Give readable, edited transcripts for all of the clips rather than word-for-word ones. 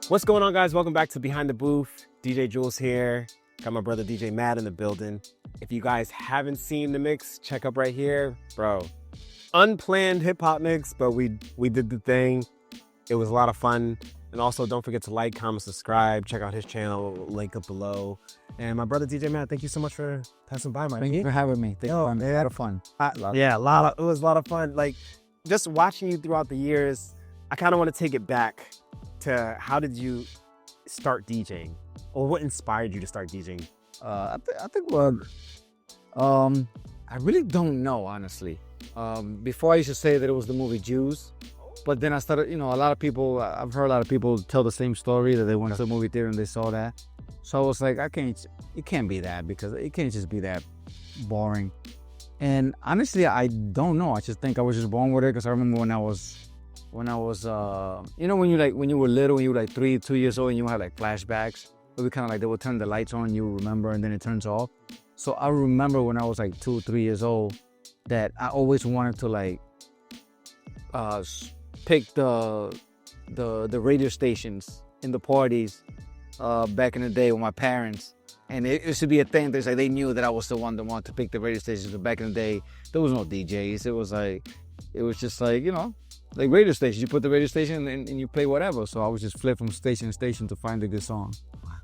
What's going on, guys? Welcome back to Behind the Booth. DJ Julz here. Got my brother DJ Matt in the building. If you guys haven't seen the mix, check up right here. Bro, unplanned hip-hop mix, but we did the thing. It was a lot of fun. And also, don't forget to like, comment, subscribe. Check out his channel, link up below. And my brother DJ Matt, thank you so much for passing by, man. Thank you for having me. It was fun. It was a lot of fun. Like, just watching you throughout the years, I kind of want to take it back to how did you start DJing, or what inspired you to start DJing? I really don't know, honestly. Before I used to say that it was the movie Julz, but then I started, a lot of people, I've heard a lot of people tell the same story that they went to the movie theater and they saw that. So I was like, it can't be that, because it can't just be that boring. And honestly, I don't know. I just think I was just born with it, because I remember when I was when you were little, when you were like 2 years old, and you had like flashbacks, it would kind of like, they would turn the lights on, you remember, and then it turns off. So I remember when I was like 2 or 3 years old that I always wanted to like pick the radio stations in the parties back in the day with my parents. And it used to be a thing. Like, they knew that I was the one that wanted to pick the radio stations. But back in the day, there was no DJs. It was just like, like radio stations. You put the radio station and you play whatever. So I was just flip from station to station to find a good song.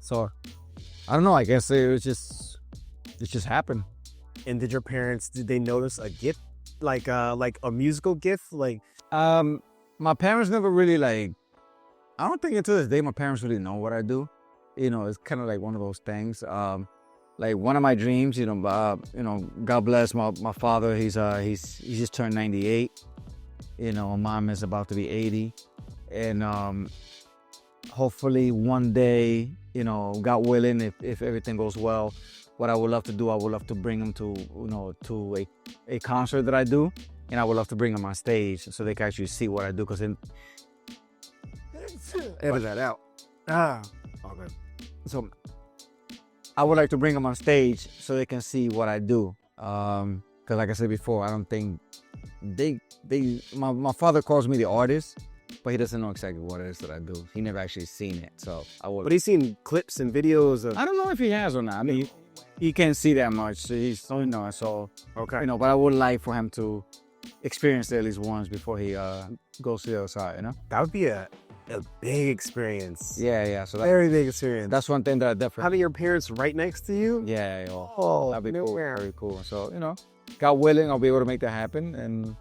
So I don't know. I guess it just happened. And did your parents, did they notice a gift, like a musical gift? Like, my parents never really I don't think until this day my parents really know what I do. It's kind of like one of those things. Like one of my dreams, God bless my father. He's just turned 98. My mom is about to be 80, and hopefully one day, God willing, if everything goes well, what I would love to do, I would love to bring them to a concert that I do, and I would love to bring them on stage so they can actually see what I do. Because edit that out. Okay. So I would like to bring them on stage so they can see what I do. Because like I said before, I don't think my father calls me the artist, but he doesn't know exactly what it is that I do. He never actually seen it. So But he's seen clips and videos of... I don't know if he has or not. I mean, he can't see that much. So so Okay. but I would like for him to experience it at least once before he goes to the other side, That would be a big experience. Yeah. So Very big experience. that's one thing that I definitely... Having your parents right next to you? Yeah. That'd be cool. nowhere. Very cool. So, God willing, I'll be able to make that happen. And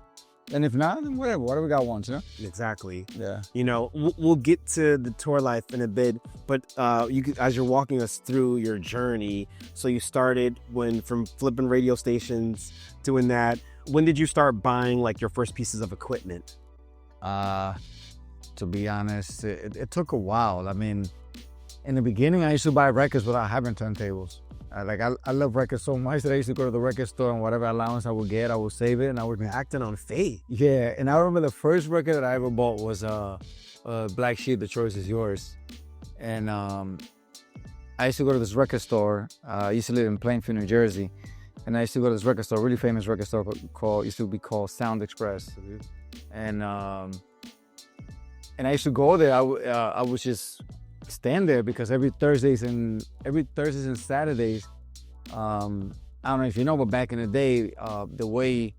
if not, then whatever God wants, Exactly. Yeah. We'll get to the tour life in a bit, but as you're walking us through your journey, so you started from flipping radio stations, doing that. When did you start buying like your first pieces of equipment? To be honest, it took a while. I mean, in the beginning, I used to buy records without having turntables. I love records so much that I used to go to the record store, and whatever allowance I would get, I would save it, and I would be Acting on faith. Yeah, and I remember the first record that I ever bought was Black Sheep, The Choice Is Yours. And I used to go to this record store. I used to live in Plainfield, New Jersey. And I used to go to this record store, really famous record store used to be called Sound Express. And I used to go there. I would just stand there, because every Thursdays and Saturdays, I don't know if you know, but back in the day, the way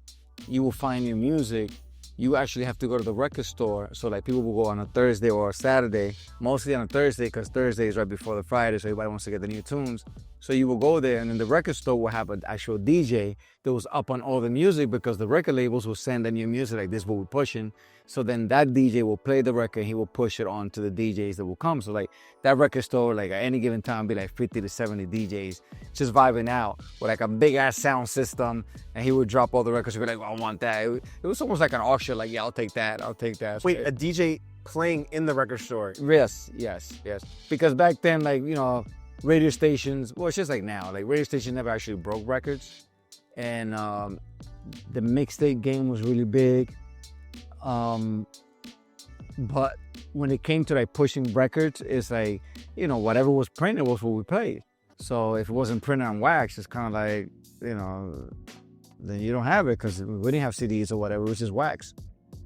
you will find your music, you actually have to go to the record store. So like, people will go on a Thursday or a Saturday, mostly on a Thursday, because Thursday is right before the Friday, so everybody wants to get the new tunes. So you will go there, and then the record store will have an actual DJ that was up on all the music, because the record labels will send the new music, like, this is what we're pushing. So then that DJ will play the record, and he will push it on to the DJs that will come. So like, that record store, like, at any given time, be like 50 to 70 DJs just vibing out with like a big ass sound system, and he would drop all the records. He'd be like, I want that. It was almost like an auction, like, yeah, I'll take that. Wait, a DJ playing in the record store? Yes. Because back then, like, radio stations, well, it's just like now, like, radio stations never actually broke records. And the mixtape game was really big. But when it came to like pushing records, it's like, whatever was printed was what we played. So if it wasn't printed on wax, it's kind of like, then you don't have it, because we didn't have CDs or whatever, it was just wax.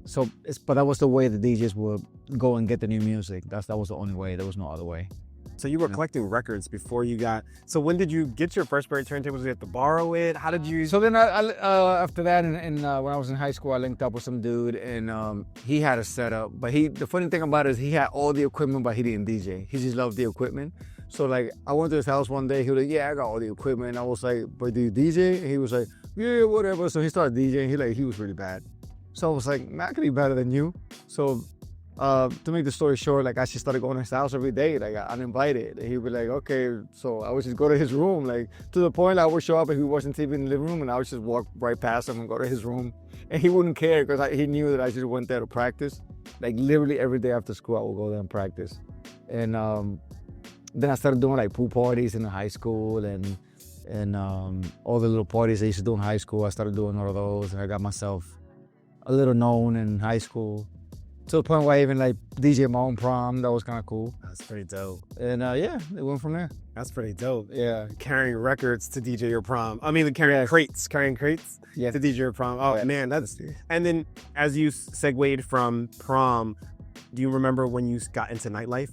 So, but that was the way the DJs would go and get the new music. That was the only way. There was no other way. So you were collecting records before you got. So when did you get your first pair of turntables? Did you have to borrow it? How did you? So then after that, when I was in high school, I linked up with some dude, and he had a setup. But the funny thing about it is he had all the equipment, but he didn't DJ. He just loved the equipment. So like I went to his house one day. He was like, "Yeah, I got all the equipment." I was like, "But do you DJ?" And he was like, "Yeah, whatever." So he started DJing. He was really bad. So I was like, "Man, I could be better than you." So to make the story short, like I just started going to his house every day, like uninvited. And he'd be like, "Okay." So I would just go to his room, like to the point I would show up and he was watching TV in the living room, and I would just walk right past him and go to his room, and he wouldn't care because he knew that I just went there to practice. Like literally every day after school, I would go there and practice. And then I started doing like pool parties in the high school, and all the little parties I used to do in high school. I started doing all of those, and I got myself a little known in high school. To the point where I even like DJ my own prom. That was kind of cool. That's pretty dope. And yeah, it went from there. That's pretty dope. Yeah. Carrying records to DJ your prom. I mean, carrying crates to DJ your prom. Oh man, that's. And then as you segued from prom, do you remember when you got into nightlife?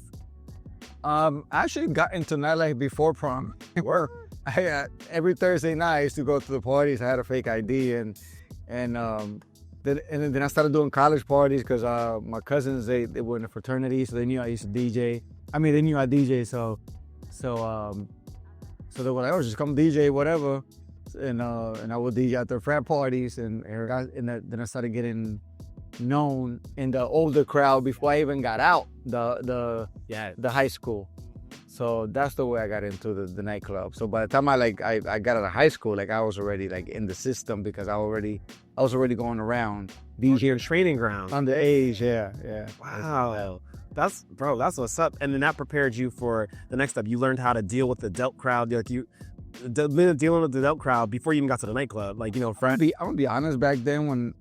I actually got into nightlife before prom. Every Thursday night I used to go to the parties. I had a fake ID, and then I started doing college parties because my cousins they were in a fraternity, so they knew I used to DJ. I mean, they knew I DJ, so they were like, "Oh, just come DJ, whatever," and I would DJ at their frat parties, and then I started getting known in the older crowd before I even got out the high school. So that's the way I got into the nightclub. So by the time I got out of high school, like I was already like in the system because I was already going around DJ training ground. Underage, yeah. Wow. That's what's up. And then that prepared you for the next step. You learned how to deal with the adult crowd. Like dealing with the adult crowd before you even got to the nightclub. Like, I'm gonna be honest, back then when,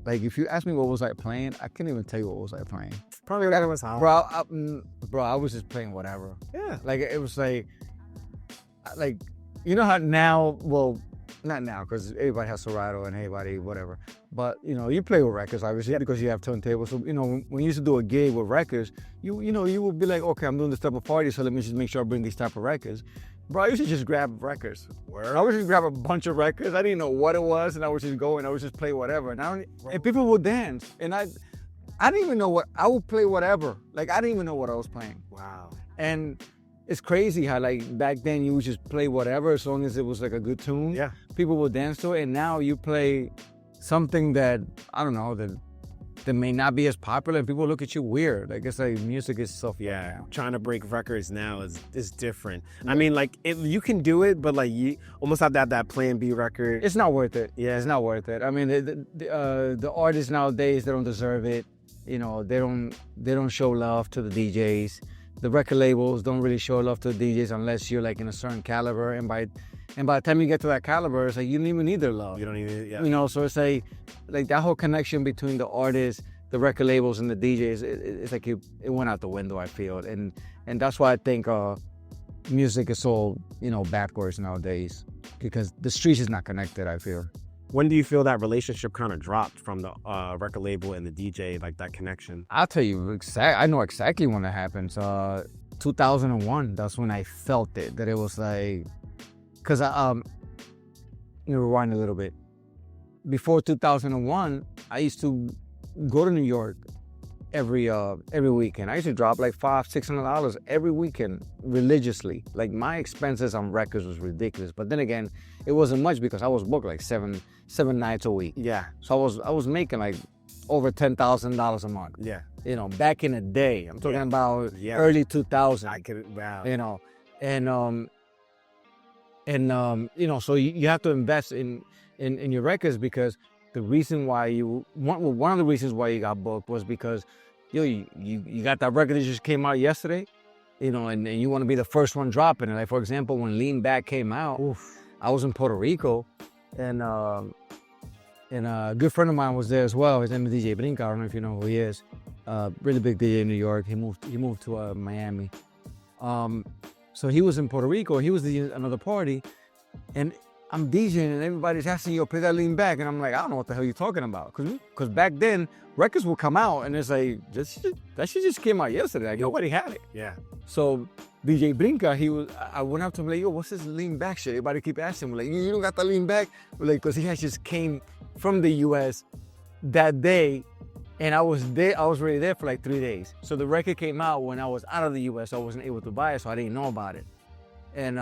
like, if you ask me what was I playing, I can't even tell you what was I playing. Probably whatever was hot. Bro, I was just playing whatever. Yeah. Like, it was like, you know how now, well, not now, because everybody has Serato and everybody, whatever. But, you play with records, obviously, because you have turntables. So, when you used to do a gig with records, you would be like, okay, I'm doing this type of party, so let me just make sure I bring these type of records. Bro, I used to just grab records. I would just grab a bunch of records. I didn't know what it was, and I would just go and I would just play whatever. And people would dance, and I didn't even know I would play whatever. Like, I didn't even know what I was playing. Wow. And it's crazy how, like, back then you would just play whatever as long as it was like a good tune. Yeah. People would dance to it, and now you play something that, I don't know, that may not be as popular, and people look at you weird. Like, it's like music is so fun now. Trying to break records now is different. Yeah. I mean, like, you can do it, but like you almost have to have that Plan B record. It's not worth it. Yeah, it's not worth it. I mean, the artists nowadays, they don't deserve it. They don't show love to the DJs. The record labels don't really show love to the DJs unless you're like in a certain caliber, and by the time you get to that caliber, it's like you don't even need their love. You don't need it, yeah. So it's like that whole connection between the artists, the record labels, and the DJs. It's like it went out the window, I feel, and that's why I think music is so backwards nowadays, because the streets is not connected, I feel. When do you feel that relationship kind of dropped from the record label and the DJ, like that connection? I'll tell you I know exactly when it happened. 2001, that's when I felt it, that it was like, because let me rewind a little bit. Before 2001, I used to go to New York every weekend. I used to drop like $500-$600 every weekend religiously. Like, my expenses on records was ridiculous. But then again, it wasn't much because I was booked like seven nights a week. Yeah. So I was making like over $10,000 a month. Yeah. Back in the day. I'm talking about early 2000. I could, wow. So you have to invest in your records, because the reason why one of the reasons why you got booked was because you got that record that just came out yesterday, and you want to be the first one dropping it. Like, for example, when Lean Back came out, I was in Puerto Rico, and a good friend of mine was there as well. His name is DJ Brinca. I don't know if you know who he is. Really big DJ in New York. He moved to Miami. So he was in Puerto Rico. He was at another party, and I'm DJing and everybody's asking you to play that lean back, and I'm like, I don't know what the hell you're talking about, cause back then records will come out and it's like that shit just came out yesterday. Like nobody had it. Yeah. So DJ Brinca, I went up to him like, yo, what's this lean back shit? Everybody keep asking me like, you don't got the lean back? Like, cause he had just came from the US that day, and I was already there for like 3 days. So the record came out when I was out of the US. So I wasn't able to buy it, so I didn't know about it. And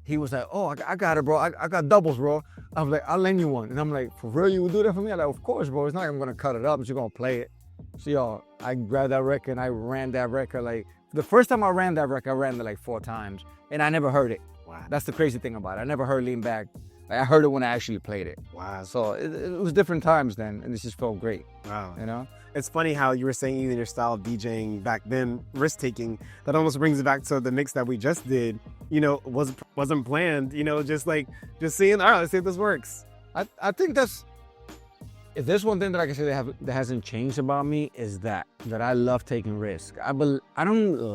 he was like, oh, I got it, bro. I got doubles, bro. I was like, I'll lend you one. And I'm like, for real, you would do that for me? I'm like, of course, bro. It's not like I'm gonna cut it up, but you're gonna play it. So yo, I grabbed that record and I ran that record. Like, the first time I ran that record, I ran it like 4 times. And I never heard it. Wow. That's the crazy thing about it. I never heard Lean Back. Like, I heard it when I actually played it. Wow. So it was different times then, and it just felt great. Wow. You know? It's funny how you were saying even your style of DJing back then, risk-taking, that almost brings it back to the mix that we just did, wasn't planned, just seeing, all right, let's see if this works. I think if there's one thing that I can say that hasn't changed about me is that I love taking risks. I don't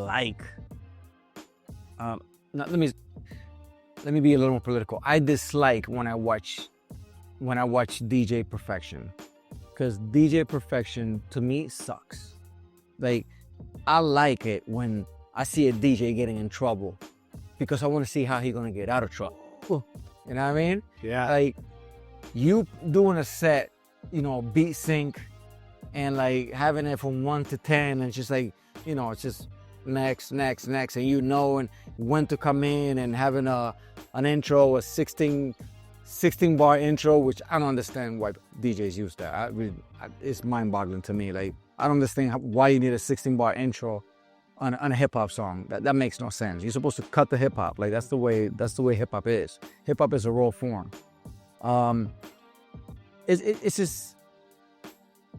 like, let me be a little more political. I dislike when I watch DJ perfection. Because DJ perfection, to me, sucks. Like, I like it when I see a DJ getting in trouble because I want to see how he's going to get out of trouble. You know what I mean? Yeah. Like, you doing a set, beat sync and, like, having it from 1 to 10 and just, like, it's just next, and when to come in and having an intro, a 16-bar intro, which I don't understand why DJs use that. It's mind-boggling to me. Like, I don't understand why you need a 16-bar intro on a hip-hop song. That makes no sense. You're supposed to cut the hip-hop. Like, that's the way hip-hop is. Hip-hop is a raw form. It's just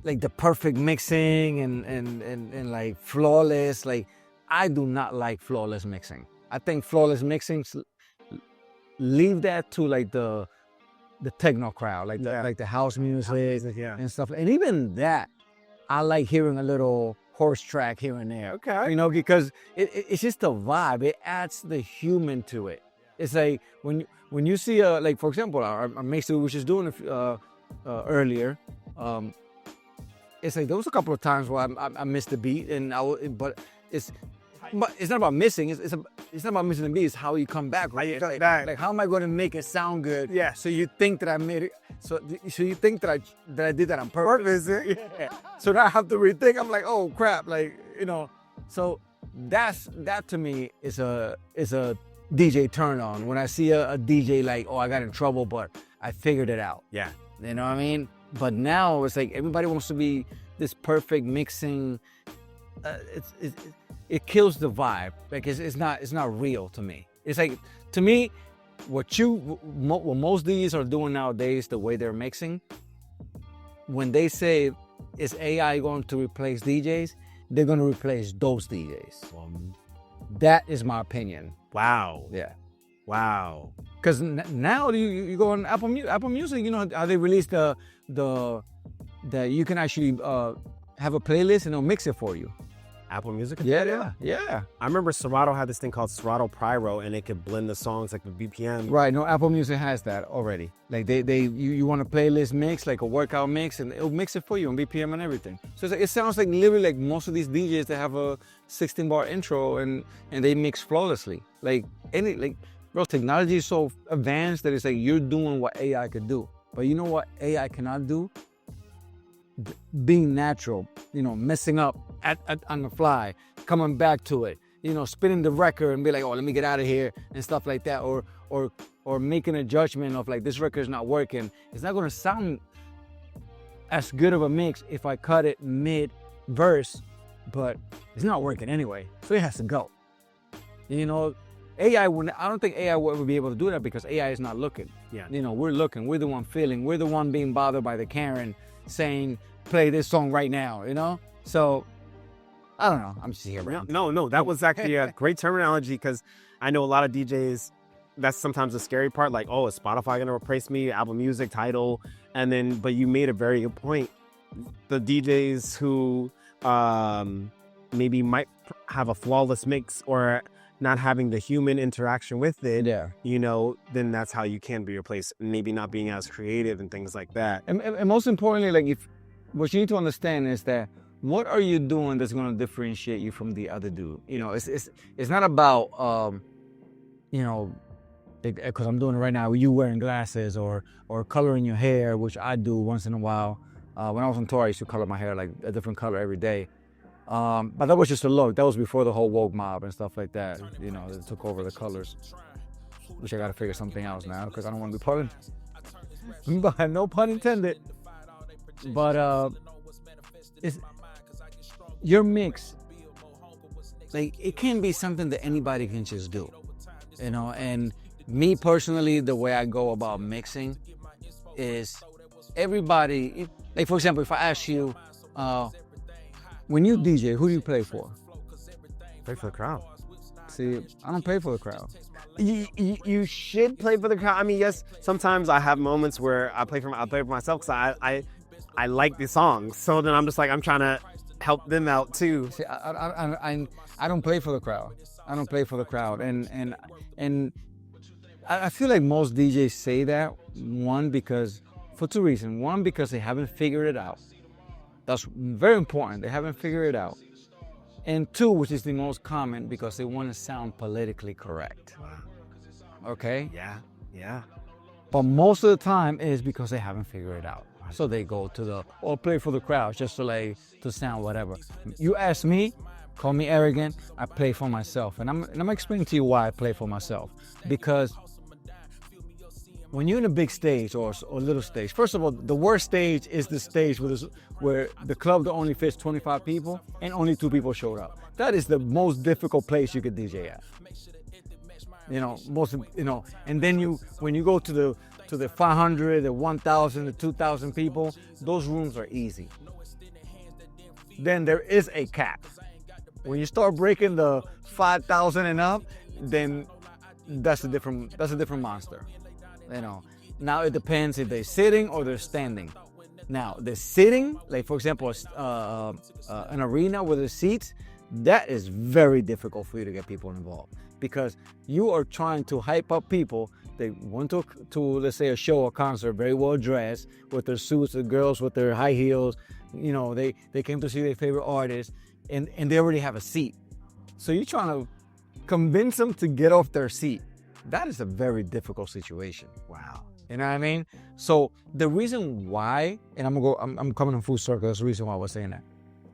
like the perfect mixing and like flawless. Like, I do not like flawless mixing. I think flawless mixing, leave that to like the techno crowd, like the house music and stuff. And even that, I like hearing a little horse track here and there. Okay. Because it's just a vibe. It adds the human to it. It's like when you see like, for example, our mix that we was just doing earlier. It's like there was a couple of times where I missed the beat, but it's not about missing. It's not about missing the beat. It's how you come back. Right? Like, how am I going to make it sound good? Yeah. So you think that I made it. So you think that I did that on purpose. Yeah. So now I have to rethink. I'm like, oh crap. Like, So that to me is a DJ turn on. When I see a DJ like, oh, I got in trouble, but I figured it out. Yeah. You know what I mean? But now it's like everybody wants to be this perfect mixing. It kills the vibe. Like, it's not real to me. It's like, to me, what most DJs are doing nowadays, the way they're mixing, when they say, is AI going to replace DJs? They're going to replace those DJs. That is my opinion. Wow. Yeah. Wow. Because now you go on Apple Music, you know how they release that you can actually have a playlist and it'll mix it for you. Apple Music? Yeah. I remember Serato had this thing called Serato Pyro, and it could blend the songs like the BPM. Right. No, Apple Music has that already. Like you want a playlist mix, like a workout mix, and it'll mix it for you on BPM and everything. So it sounds like literally like most of these DJs that have a 16-bar intro and they mix flawlessly. Bro, technology is so advanced that it's like you're doing what AI could do. But you know what AI cannot do? Being natural, messing up on the fly, coming back to it, spinning the record and be like, oh, let me get out of here and stuff like that, or making a judgment of like, this record is not working. It's not going to sound as good of a mix if I cut it mid-verse, but it's not working anyway, so it has to go. AI I don't think AI will ever be able to do that because AI is not looking. Yeah. We're looking, we're the one feeling, we're the one being bothered by the Karen saying, play this song right now, So, I don't know, I'm just here. No, that was actually a great terminology, because I know a lot of DJs, that's sometimes the scary part, like, oh, is Spotify going to replace me, Apple Music, Tidal, but you made a very good point. The DJs who maybe might have a flawless mix or not having the human interaction with it, Yeah. you know, then that's how you can be replaced. Maybe not being as creative and things like that. And most importantly, like if what you need to understand is that what are you doing that's going to differentiate you from the other dude? You know, it's not about you know, because I'm doing it right now. You wearing glasses or coloring your hair, which I do once in a while. When I was on tour, I used to color my hair like a different color every day. But that was just a look. That was before the whole woke mob and stuff like that. You know, that took over the colors. Which I got to figure something else now because I don't want to be pulling. But no pun intended. But it's your mix. Like it can be something that anybody can just do, you know. And me personally, the way I go about mixing is everybody. Like for example, if I ask you, when you DJ, who do you play for? Play for the crowd. See, I don't play for the crowd. You should play for the crowd. I mean, yes, sometimes I have moments where I play for myself because I like the songs. So then I'm just like, I'm trying to help them out too. See, I don't play for the crowd. I don't play for the crowd. And I feel like most DJs say that, for two reasons. One, because they haven't figured it out. That's very important. They haven't figured it out. And two, which is the most common, because they want to sound politically correct. Okay? Yeah. But most of the time it is because they haven't figured it out. So they go to play for the crowd just to sound whatever. You ask me, call me arrogant, I play for myself. And I'm explaining to you why I play for myself. Because when you're in a big stage or little stage, first of all, the worst stage is the stage where the club that only fits 25 people and only 2 people showed up. That is the most difficult place you could DJ at. You know, and then when you go to the 500, the 1,000, the 2,000 people, those rooms are easy. Then there is a cap. When you start breaking the 5,000 and up, then that's a different monster. You know, now it depends if they're sitting or they're standing. Now, the sitting, like for example, an arena with the seats, that is very difficult for you to get people involved because you are trying to hype up people. They went to let's say a show, a concert, very well dressed with their suits, the girls with their high heels. You know, they came to see their favorite artist, and they already have a seat. So you're trying to convince them to get off their seat. That is a very difficult situation. Wow. You know what I mean? So the reason why, and I'm coming in full circle. That's the reason why I was saying that.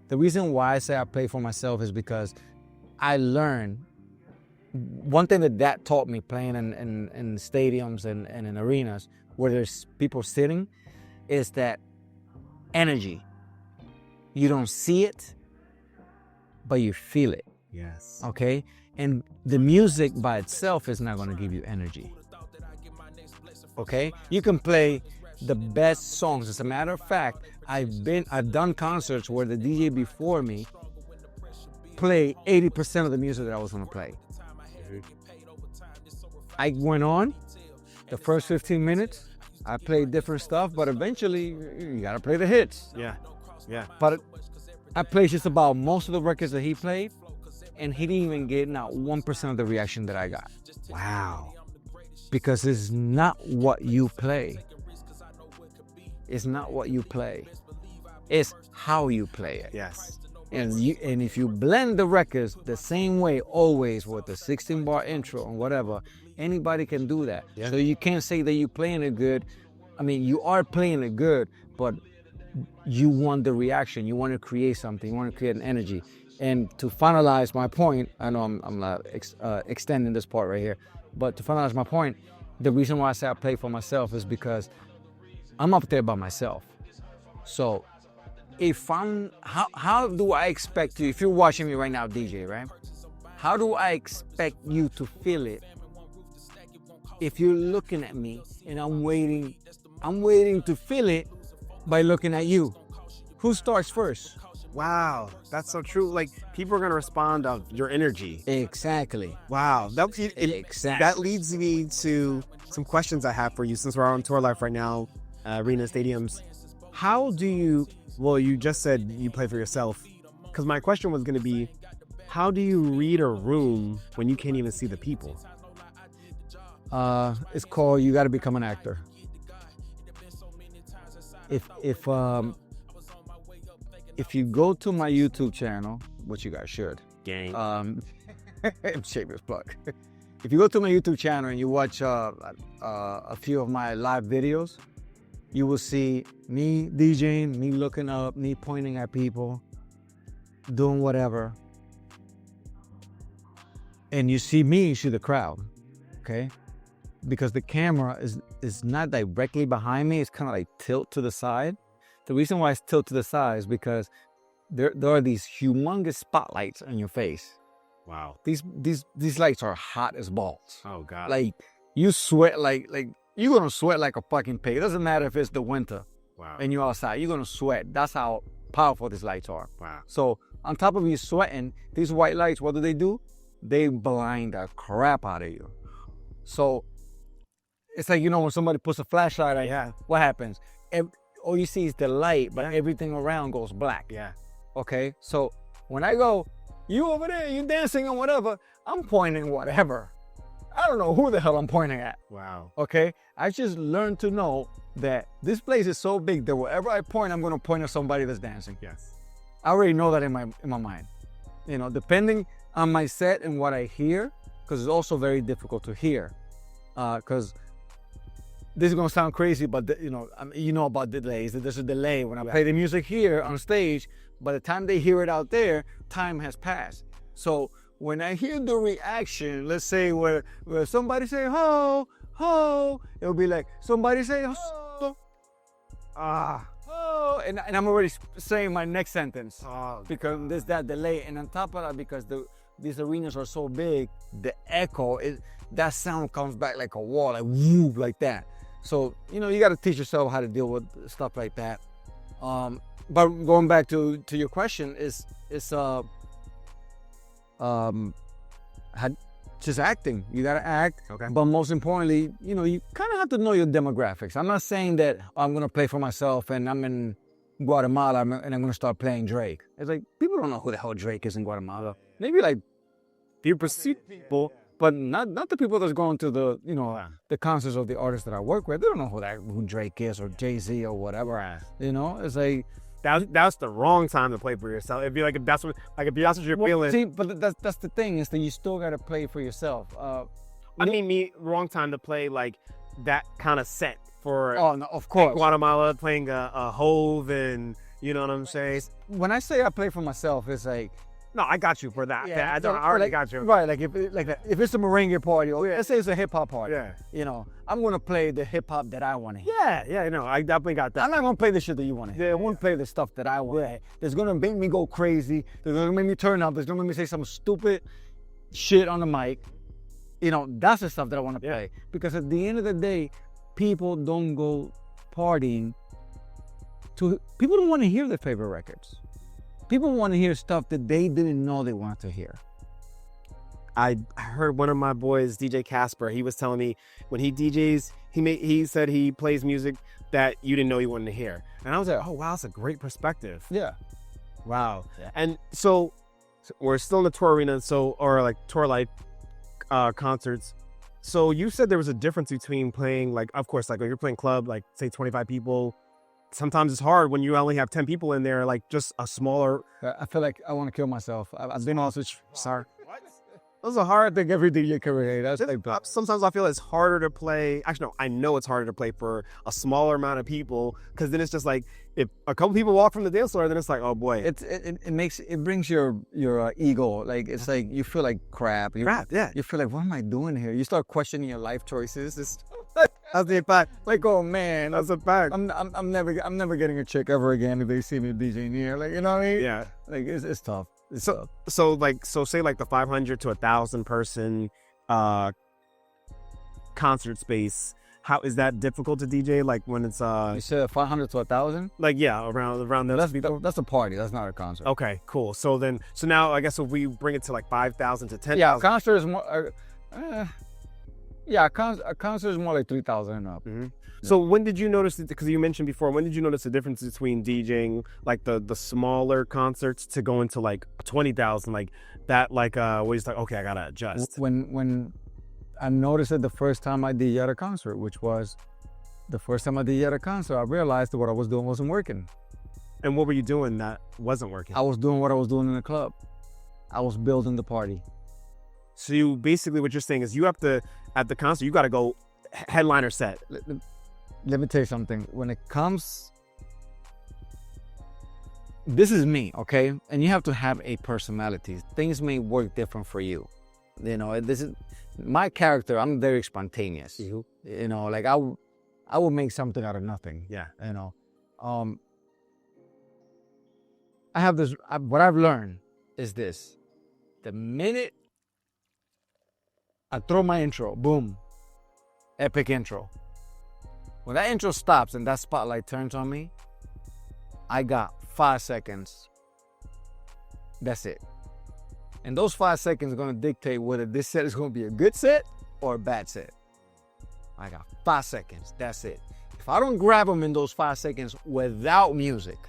The reason why I say I play for myself is because I learned one thing that taught me playing in stadiums and in arenas where there's people sitting is that energy. You don't see it, but you feel it. Yes. Okay? And the music by itself is not going to give you energy. Okay? You can play the best songs. As a matter of fact, I've done concerts where the DJ before me played 80% of the music that I was going to play. I went on the first 15 minutes. I played different stuff, but eventually you got to play the hits. Yeah. But I played just about most of the records that he played, and he didn't even get not 1% of the reaction that I got. Wow. Because it's not what you play. It's not what you play. It's how you play it. Yes. And if you blend the records the same way always with the 16-bar intro and whatever, anybody can do that. Yeah. So you can't say that you're playing it good. I mean, you are playing it good, but you want the reaction. You want to create something. You want to create an energy. And to finalize my point, I know I'm not extending this part right here, but to finalize my point, the reason why I say I play for myself is because I'm up there by myself. So how do I expect you, if you're watching me right now, DJ, right? How do I expect you to feel it if you're looking at me and I'm waiting to feel it by looking at you? Who starts first? Wow, that's so true. Like, people are going to respond of your energy. Exactly. Wow. Exactly. That leads me to some questions I have for you since we're on tour life right now, arena stadiums. How do you, well, you just said you play for yourself. Because my question was going to be, how do you read a room when you can't even see the people? It's called You Got to Become an Actor. If you go to my YouTube channel, which you guys should, Gang. shameless plug. If you go to my YouTube channel and you watch a few of my live videos, you will see me DJing, me looking up, me pointing at people, doing whatever. And you see me, you see the crowd, okay? Because the camera is not directly behind me, it's kind of like tilt to the side. The reason why it's tilt to the side is because there are these humongous spotlights on your face. Wow. These lights are hot as balls. Oh God. Like you sweat like you're gonna sweat like a fucking pig. It doesn't matter if it's the winter Wow. and you're outside, you're gonna sweat. That's how powerful these lights are. Wow. So on top of you sweating, these white lights, what do? They blind the crap out of you. So it's like, when somebody puts a flashlight on you, what happens? All you see is the light, but everything around goes black. Yeah. Okay? So when I go, you over there, you dancing and whatever, I'm pointing whatever. I don't know who the hell I'm pointing at. Wow. Okay? I just learned to know that this place is so big that wherever I point, I'm going to point at somebody that's dancing. Yes. I already know that in my mind. Depending on my set and what I hear, because it's also very difficult to hear. Because this is going to sound crazy, but about delays. There's a delay. When I play the music here on stage, by the time they hear it out there, time has passed. So when I hear the reaction, let's say where somebody say, ho, ho, it'll be like, somebody say, ho, ho, and I'm already saying my next sentence. Oh, because there's that delay. And on top of that, because these arenas are so big, the echo, that sound comes back like a wall, like whoop, like that. So, you got to teach yourself how to deal with stuff like that. But going back to your question, just acting. You got to act. Okay. But most importantly, you kind of have to know your demographics. I'm not saying that I'm going to play for myself and I'm in Guatemala and I'm going to start playing Drake. It's like, people don't know who the hell Drake is in Guatemala. Maybe like few perceived people, but not the people that's going to the the concerts of the artists that I work with. They don't know who Drake is or Jay-Z or whatever. It's like that's the wrong time to play for yourself. It'd be like if that's what you're feeling. See, but that's the thing, is that you still got to play for yourself. Wrong time to play like that kind of set for. Oh no, of course. Guatemala playing a Hove, and you know what I'm saying. When I say I play for myself, it's like. No, I got you for that. Yeah, I already got you. Right, like if it's a merengue party, or let's say it's a hip hop party. Yeah. I'm gonna play the hip hop that I want to hear. Yeah, I definitely got that. I'm not gonna play the shit that you want to hear. I won't play the stuff that I want. Yeah. That's gonna make me go crazy. That's gonna make me turn up. That's gonna make me say some stupid shit on the mic. That's the stuff that I want to play. Because at the end of the day, people don't go partying people don't want to hear their favorite records. People want to hear stuff that they didn't know they wanted to hear. I heard one of my boys, DJ Casper, he was telling me when he DJs, he said he plays music that you didn't know you wanted to hear. And I was like, oh wow, that's a great perspective. Yeah. Wow. Yeah. And so we're still in the tour arena, or like tour life concerts. So you said there was a difference between playing, like, of course, like when you're playing club, like say 25 people. Sometimes it's hard when you only have 10 people in there, like just a smaller. I feel like I want to kill myself. I've been on such. Sorry. Those are hard. I think every DJ career. That's like, sometimes I feel it's harder to play. Actually, no, I know it's harder to play for a smaller amount of people, because then it's just like if a couple people walk from the dance floor, then it's like, oh boy. It brings your ego. Like it's like you feel like crap. Yeah. You feel like, what am I doing here? You start questioning your life choices. That's the fact. Like, oh man, that's a fact. I'm never getting a chick ever again if they see me DJing here. Like, you know what I mean? Yeah. Like it's tough. So say like the 500 to 1,000 person concert space. How is that difficult to DJ? Like when it's you said 500 to 1,000? Like around those people. That's a party. That's not a concert. Okay, cool. So now I guess if we bring it to like 5,000 to 10,000. Yeah, concert is more. Yeah, a concert is more like 3,000 and up. So when did you notice it? Because you mentioned before, when did you notice the difference between DJing like the smaller concerts to going to like 20,000, like that, like where you're like, okay, I gotta adjust. When I noticed it the first time I did at a concert, which was the first time I did at a concert, I realized that what I was doing wasn't working. And what were you doing that wasn't working? I was doing what I was doing in the club. I was building the party. So you basically, what you're saying is you have to, at the concert, you got to go headliner set. Let me tell you something. When it comes, this is me, okay? And you have to have a personality. Things may work different for you. You know, this is my character. I'm very spontaneous. You know, like I will make something out of nothing. Yeah. You know, I have this. What I've learned is this: the minute I throw my intro, boom, epic intro. When that intro stops and that spotlight turns on me, I got 5 seconds. That's it. And those 5 seconds are going to dictate whether this set is going to be a good set or a bad set. I got 5 seconds. That's it. If I don't grab them in those 5 seconds without music,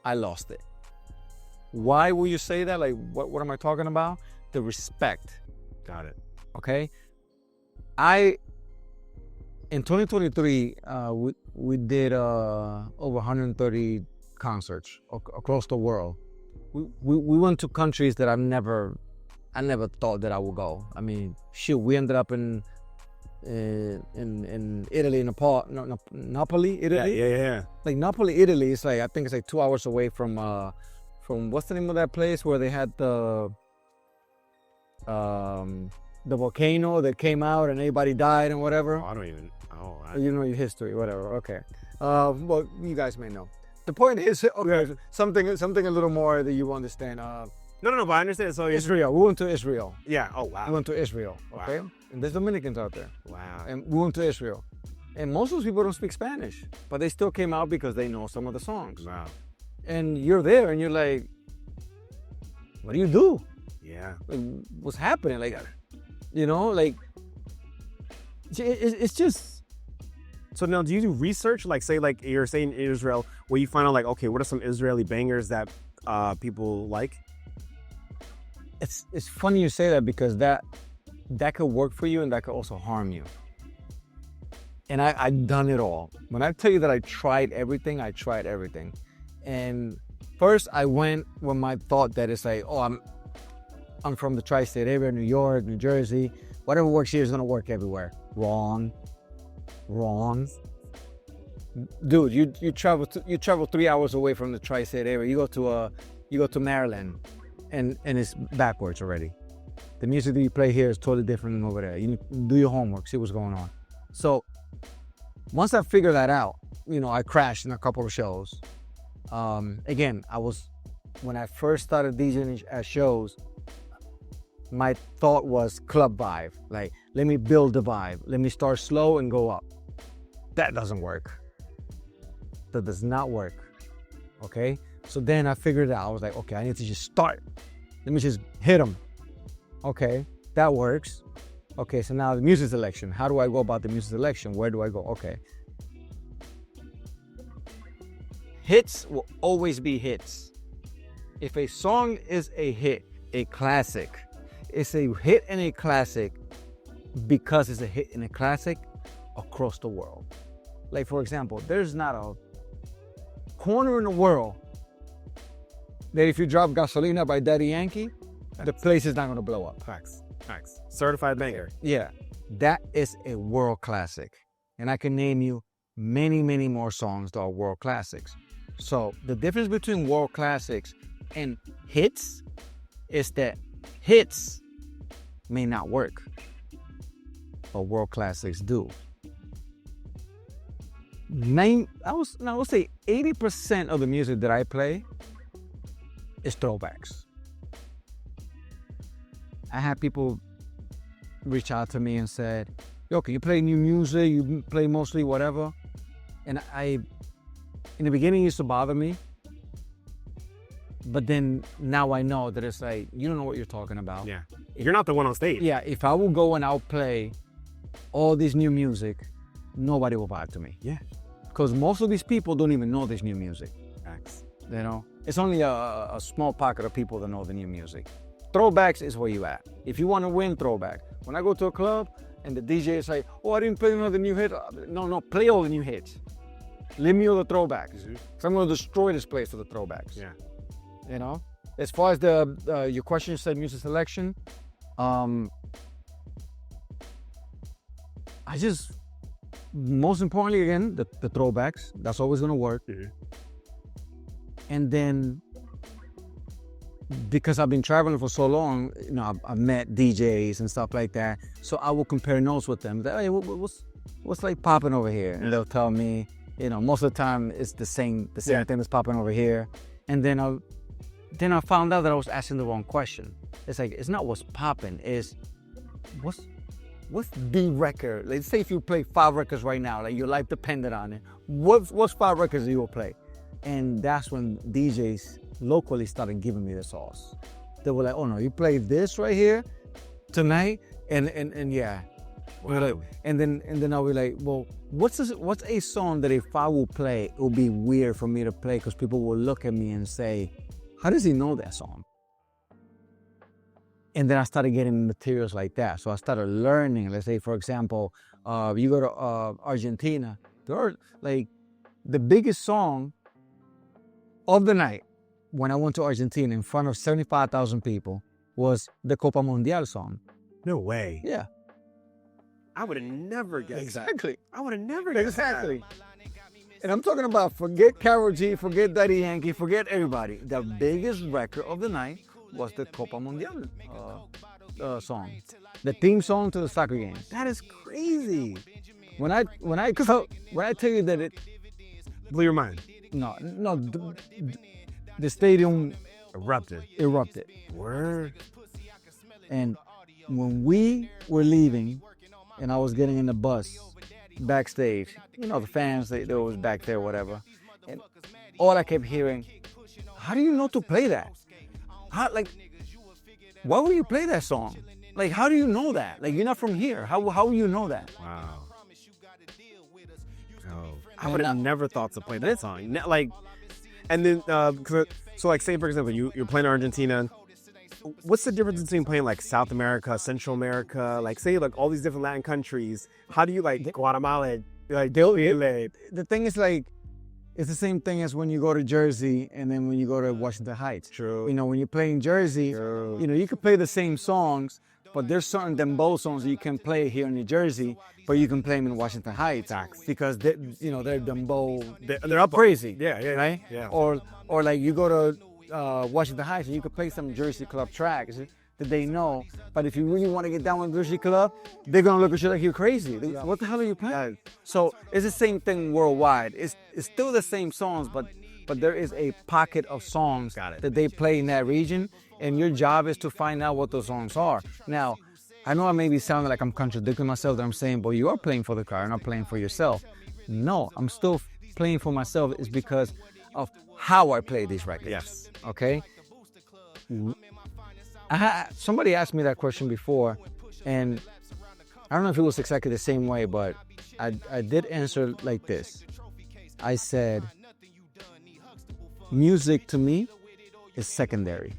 I lost it. Why will you say that? Like, what am I talking about? The respect. Got it. Okay? In 2023, we did over 130 concerts across the world. We went to countries that I never thought that I would go. I mean, shoot, we ended up in Italy, Nepal, Napoli, Italy. Yeah. Like Napoli, Italy. It's like, I think it's like 2 hours away from what's the name of that place where they had the volcano that came out and everybody died and whatever. Oh, I don't even. You know your history, whatever. Okay. Well, you guys may know. The point is, okay, something a little more that you understand. No, but I understand. So Israel. We went to Israel. Yeah. Oh, wow. We went to Israel. Okay. Wow. And there's Dominicans out there. Wow. And we went to Israel. And most of those people don't speak Spanish, but they still came out because they know some of the songs. Wow. And you're there, and you're like, what do you do? Yeah. Like, what's happening? Like, you know, like, it's just. So now, do you do research? Like, say, like you're saying Israel, where you find out, like, okay, what are some Israeli bangers that people like? It's funny you say that because that could work for you and that could also harm you. And I've done it all. When I tell you that I tried everything, I tried everything. And first, I went with my thought that it's like, oh, I'm from the tri-state area, New York, New Jersey. Whatever works here is gonna work everywhere. Wrong. Dude, you travel 3 hours away from the tri-state area. You go to Maryland, and it's backwards already. The music that you play here is totally different than over there. You do your homework, see what's going on. So once I figured that out, you know, I crashed in a couple of shows. Again, when I first started DJing at shows, my thought was club vibe. Like, let me build the vibe. Let me start slow and go up. That doesn't work. That does not work. Okay? So then I figured it out. I was like, okay, I need to just start. Let me just hit them. Okay, that works. Okay, so now the music selection. How do I go about the music selection? Where do I go? Okay. Hits will always be hits. If a song is a hit, a classic, it's a hit and a classic because it's a hit and a classic across the world. Like, for example, there's not a corner in the world that if you drop Gasolina by Daddy Yankee, the place is not going to blow up. Facts. Certified banger. Yeah, that is a world classic. And I can name you many, many more songs that are world classics. So the difference between world classics and hits is that hits may not work, but world classics do. I would say 80% of the music that I play is throwbacks. I had people reach out to me and said, yo, can you play new music? You play mostly whatever. And in the beginning, it used to bother me. But then now I know that it's like, you don't know what you're talking about. Yeah. You're not the one on stage. Yeah, if I will go and I'll play all this new music, nobody will vibe to me. Yeah. Because most of these people don't even know this new music. Facts. You know, it's only a small pocket of people that know the new music. Throwbacks is where you at. If you want to win, throwback. When I go to a club and the DJ is like, oh, I didn't play another new hit. No, play all the new hits. Leave me all the throwbacks. So I'm going to destroy this place for the throwbacks. Yeah. You know, as far as your question said, music selection, most importantly, again, the throwbacks. That's always going to work. And then, because I've been traveling for so long, you know, I've met DJs and stuff like that. So I will compare notes with them. Hey, what's like popping over here? And they'll tell me, you know, most of the time it's the same thing that's popping over here. And then I found out that I was asking the wrong question. It's like, it's not what's popping, it's what's the record? Let's say if you play 5 records right now, like your life depended on it, what's 5 records that you will play? And that's when DJs locally started giving me the sauce. They were like, oh no, you play this right here tonight? And yeah. Wow. And then I'll be like, well, what's a song that if I will play, it will be weird for me to play because people will look at me and say, how does he know that song? And then I started getting materials like that. So I started learning. Let's say, for example, you go to Argentina, there are like the biggest song of the night when I went to Argentina in front of 75,000 people was the Copa Mundial song. No way. Yeah. I would have never guessed. Exactly. I would have never guessed. Exactly. And I'm talking about forget Karol G, forget Daddy Yankee, forget everybody. The biggest record of the night was the Copa Mundial song. The theme song to the soccer game. That is crazy. When I tell you that it Blew your mind. no, the stadium Erupted. Word. And when we were leaving and I was getting in the bus backstage, you know, the fans, they was back there, whatever. And all I kept hearing, how do you know to play that? Why would you play that song? Like, how do you know that? Like, you're not from here. How will you know that? Wow. Oh, I would have never thought to play that song. Like, and then, so like, say for example, you're playing Argentina. What's the difference between playing like South America, Central America, like say like all these different Latin countries? How do you like Guatemala? Like, the thing is like, it's the same thing as when you go to Jersey and then when you go to Washington Heights. True. You know, when you play in Jersey, you know, you can play the same songs, but there's certain dembow songs that you can play here in New Jersey, but you can play them in Washington Heights because they're dembow. They're up crazy. Yeah, right. Yeah. Or like you go to Washington Heights and you could play some Jersey club tracks that they know. But if you really want to get down with Jersey club, they're gonna look at you like you're crazy. What the hell are you playing? So it's the same thing worldwide. It's still the same songs, but there is a pocket of songs that they play in that region, and your job is to find out what those songs are. Now, I know I may be sounding like I'm contradicting myself that I'm saying, but you are playing for the crowd, not playing for yourself. No, I'm still playing for myself. It's because of how I play these records. Yes. Okay? Somebody asked me that question before, and I don't know if it was exactly the same way, but I did answer like this. I said, music to me is secondary.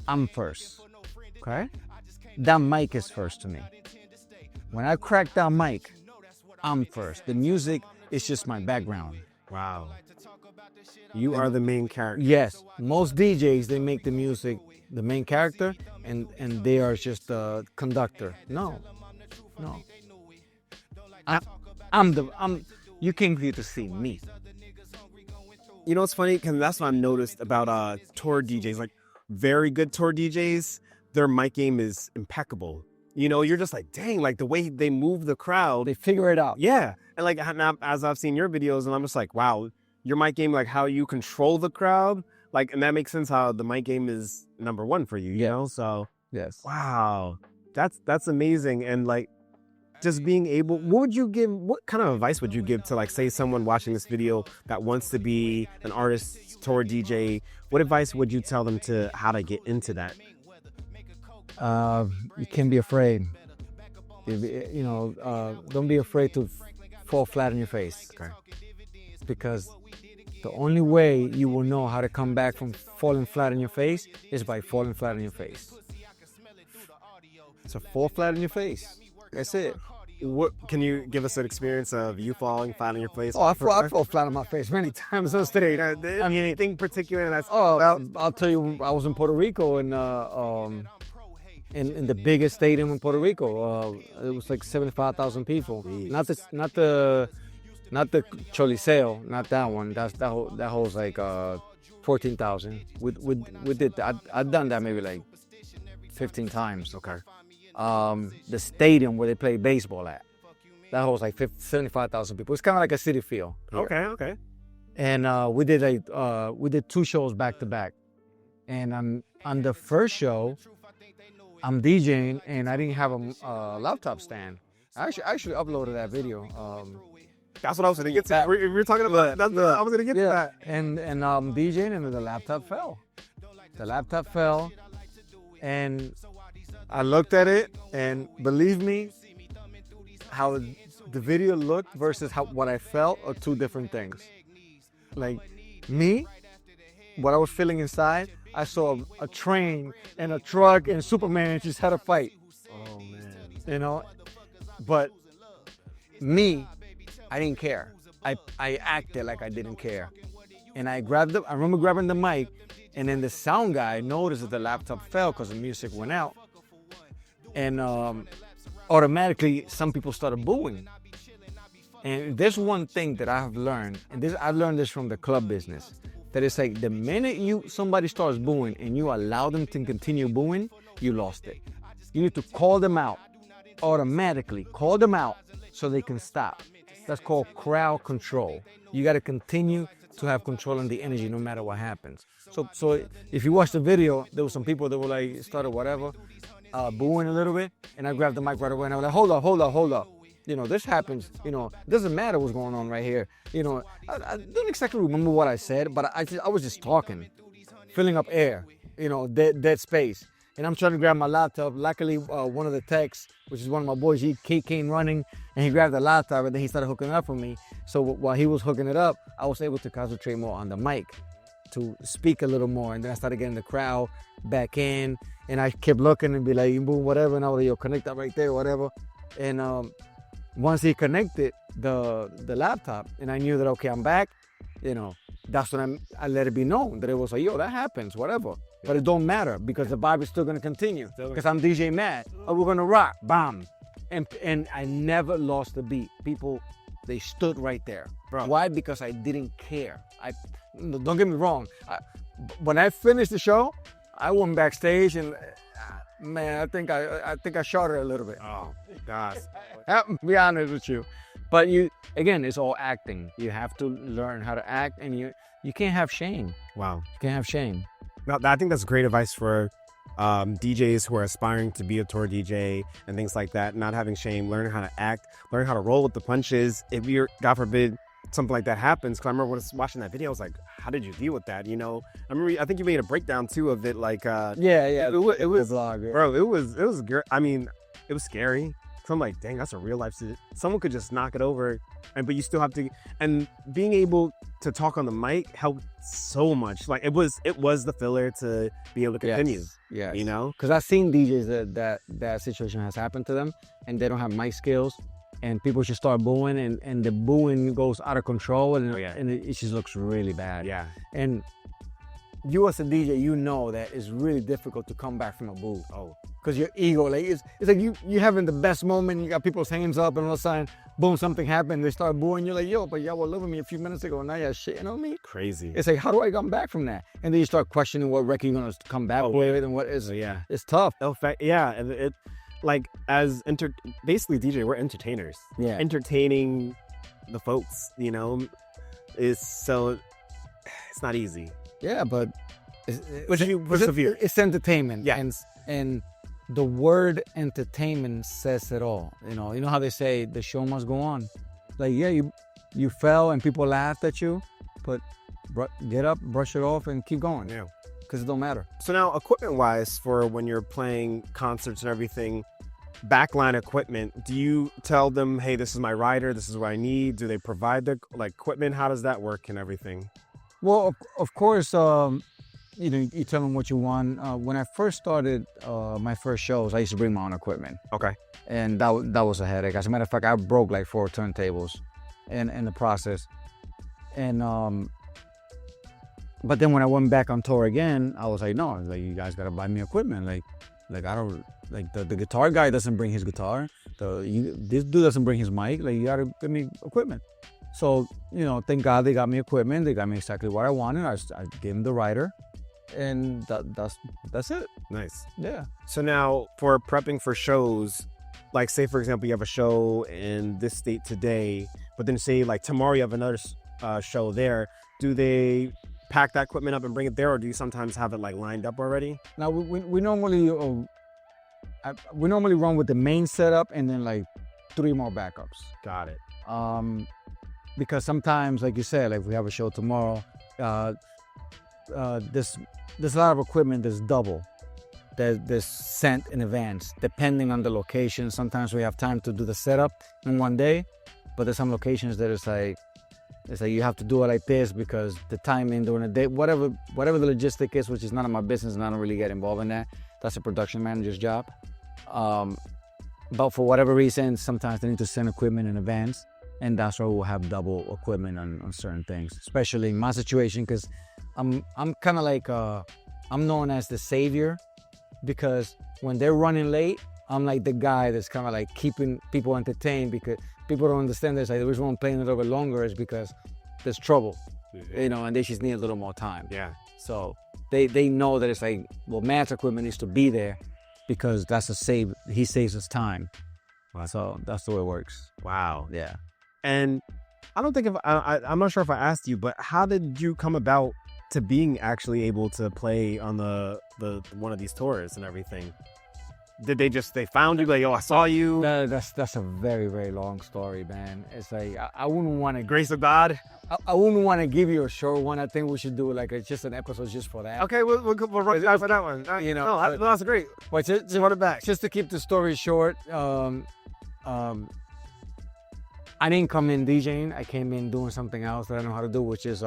I'm first. Okay? That mic is first to me. When I crack that mic, I'm first. The music is just my background. Wow. You are the main character. Yes. Most DJs, they make the music the main character and they are just the conductor. No. You came here to see me. You know what's funny? Because that's what I've noticed about tour DJs. Like, very good tour DJs, their mic game is impeccable. You know, you're just like, dang, like the way they move the crowd. They figure it out. Yeah. And like, as I've seen your videos, and I'm just like, wow, your mic game, like how you control the crowd. Like, and that makes sense how the mic game is number one for you, you know? So, yes. Wow. That's amazing. And like, just being able, what kind of advice would you give to like, say someone watching this video that wants to be an artist, tour DJ? What advice would you tell them to how to get into that? You can't be afraid. Don't be afraid to fall flat on your face. Okay. Because the only way you will know how to come back from falling flat on your face is by falling flat on your face. So fall flat on your face. That's it. What can you give us an experience of you falling flat on your face? Oh, I fall flat on my face many times on stage. I mean, anything particular that's I'll tell you, I was in Puerto Rico and in the biggest stadium in Puerto Rico. It was like 75,000 people. Not the Choliseo, not that one. That holds like 14,000. We did. I've done that maybe like 15 times. okay. The stadium where they play baseball at, that holds like 75,000 people. It's kind of like a city feel. Okay. And we did 2 shows back to back. And on the first show, I'm DJing and I didn't have a laptop stand. I actually uploaded that video. That's what I was going to get to. We're talking about that. I was going to get to that. And I'm DJing and the laptop fell. The laptop fell, and I looked at it, and believe me, how the video looked versus what I felt are 2 different things. Like me, what I was feeling inside, I saw a train and a truck and Superman just had a fight. Oh man. But me, I didn't care. I acted like I didn't care. And I remember grabbing the mic, and then the sound guy noticed that the laptop fell because the music went out. And automatically, some people started booing. And there's one thing that I've learned, and I've learned this from the club business, that it's like the minute somebody starts booing and you allow them to continue booing, you lost it. You need to call them out automatically. Call them out so they can stop. That's called crowd control. You got to continue to have control on the energy no matter what happens. So if you watch the video, there were some people that were like, started whatever, booing a little bit, and I grabbed the mic right away and I was like, hold up. This happens, it doesn't matter what's going on right here. I don't exactly remember what I said, but I was just talking, filling up air, dead space. And I'm trying to grab my laptop. Luckily, one of the techs, which is one of my boys, he came running and he grabbed the laptop and then he started hooking it up for me. So while he was hooking it up, I was able to concentrate more on the mic, to speak a little more. And then I started getting the crowd back in, and I kept looking and be like, boom, whatever. And I was like, connect that right there, whatever. And once he connected the laptop and I knew that, okay, I'm back, that's when I let it be known that it was like, that happens, whatever. But it don't matter because the vibe is still gonna continue. Because I'm DJ Matt. Oh, we're gonna rock, bam. And I never lost the beat. People, they stood right there. Bro. Why? Because I didn't care. Don't get me wrong. When I finished the show, I went backstage and man, I think I shot her a little bit. Oh gosh. I'll be honest with you. But again, it's all acting. You have to learn how to act, and you can't have shame. Wow. You can't have shame. Now, I think that's great advice for DJs who are aspiring to be a tour DJ and things like that. Not having shame, learning how to act, learning how to roll with the punches. If you're, God forbid, something like that happens. Because I remember when I was watching that video, I was like, how did you deal with that? I think you made a breakdown too of it. Like, yeah. It was, vlog, yeah. Bro, it was. I mean, it was scary. So I'm like, dang, that's a real life situation. Someone could just knock it over, but you still have to. And being able to talk on the mic helped so much. Like it was the filler to be able to continue. Yes. Because I've seen DJs that situation has happened to them, and they don't have mic skills, and people just start booing, and the booing goes out of control, and it just looks really bad. Yeah. And you as a DJ, that it's really difficult to come back from a boo. Oh. Because your ego, like it's like you having the best moment, you got people's hands up, and all of a sudden, boom, something happened, they start booing, you're like, but y'all were loving me a few minutes ago, and now y'all shitting on me? Crazy. It's like, how do I come back from that? And then you start questioning what record you're gonna come back with, and what is it? Yeah. It's tough. Yeah, and it like basically DJ, we're entertainers. Yeah. Entertaining the folks, it's not easy. Yeah, but it's entertainment. Yeah. And the word entertainment says it all. You know how they say the show must go on. Like, yeah, you fell and people laughed at you, but get up, brush it off, and keep going. Yeah. because it don't matter. So now, equipment-wise, for when you're playing concerts and everything, backline equipment, do you tell them, hey, this is my rider, this is what I need? Do they provide the equipment? How does that work and everything? Well, of course, you tell them what you want. When I first started my first shows, I used to bring my own equipment. Okay. And that was a headache. As a matter of fact, I broke like 4 turntables in the process. And but then when I went back on tour again, I was like, no, like, you guys gotta buy me equipment. Like I don't, like the guitar guy doesn't bring his guitar. This dude doesn't bring his mic. Like, you gotta give me equipment. So, thank God they got me equipment. They got me exactly what I wanted. I gave them the rider, and that's it. Nice. Yeah. So now, for prepping for shows, like say for example, you have a show in this state today, but then say like tomorrow you have another show there. Do they pack that equipment up and bring it there, or do you sometimes have it like lined up already? Now we normally run with the main setup and then like 3 more backups. Got it. Because sometimes, like you said, like if we have a show tomorrow, there's a lot of equipment that's double, that's sent in advance, depending on the location. Sometimes we have time to do the setup in one day, but there's some locations that it's like you have to do it like this because the timing during the day, whatever the logistic is, which is none of my business, and I don't really get involved in that. That's a production manager's job. But for whatever reason, sometimes they need to send equipment in advance. And that's why we'll have double equipment on certain things, especially in my situation, because I'm kind of like, I'm known as the savior, because when they're running late, I'm like the guy that's kind of like keeping people entertained, because people don't understand this. Like, the reason why I'm playing a little bit longer is because there's trouble, and they just need a little more time. Yeah. So they know that it's like, well, Matt's equipment needs to be there because that's a save. He saves us time. Wow. So that's the way it works. Wow. Yeah. And I don't think I'm not sure if I asked you, but how did you come about to being actually able to play on the one of these tours and everything? Did they found you, like, oh, I saw you? That's a very, very long story, man. It's like, I wouldn't want to... Grace of God? I wouldn't want to give you a short one. I think we should do like just an episode just for that. Okay, we'll run out for that one. That's great. But just run it back. Just to keep the story short, I didn't come in DJing. I came in doing something else that I know how to do, which is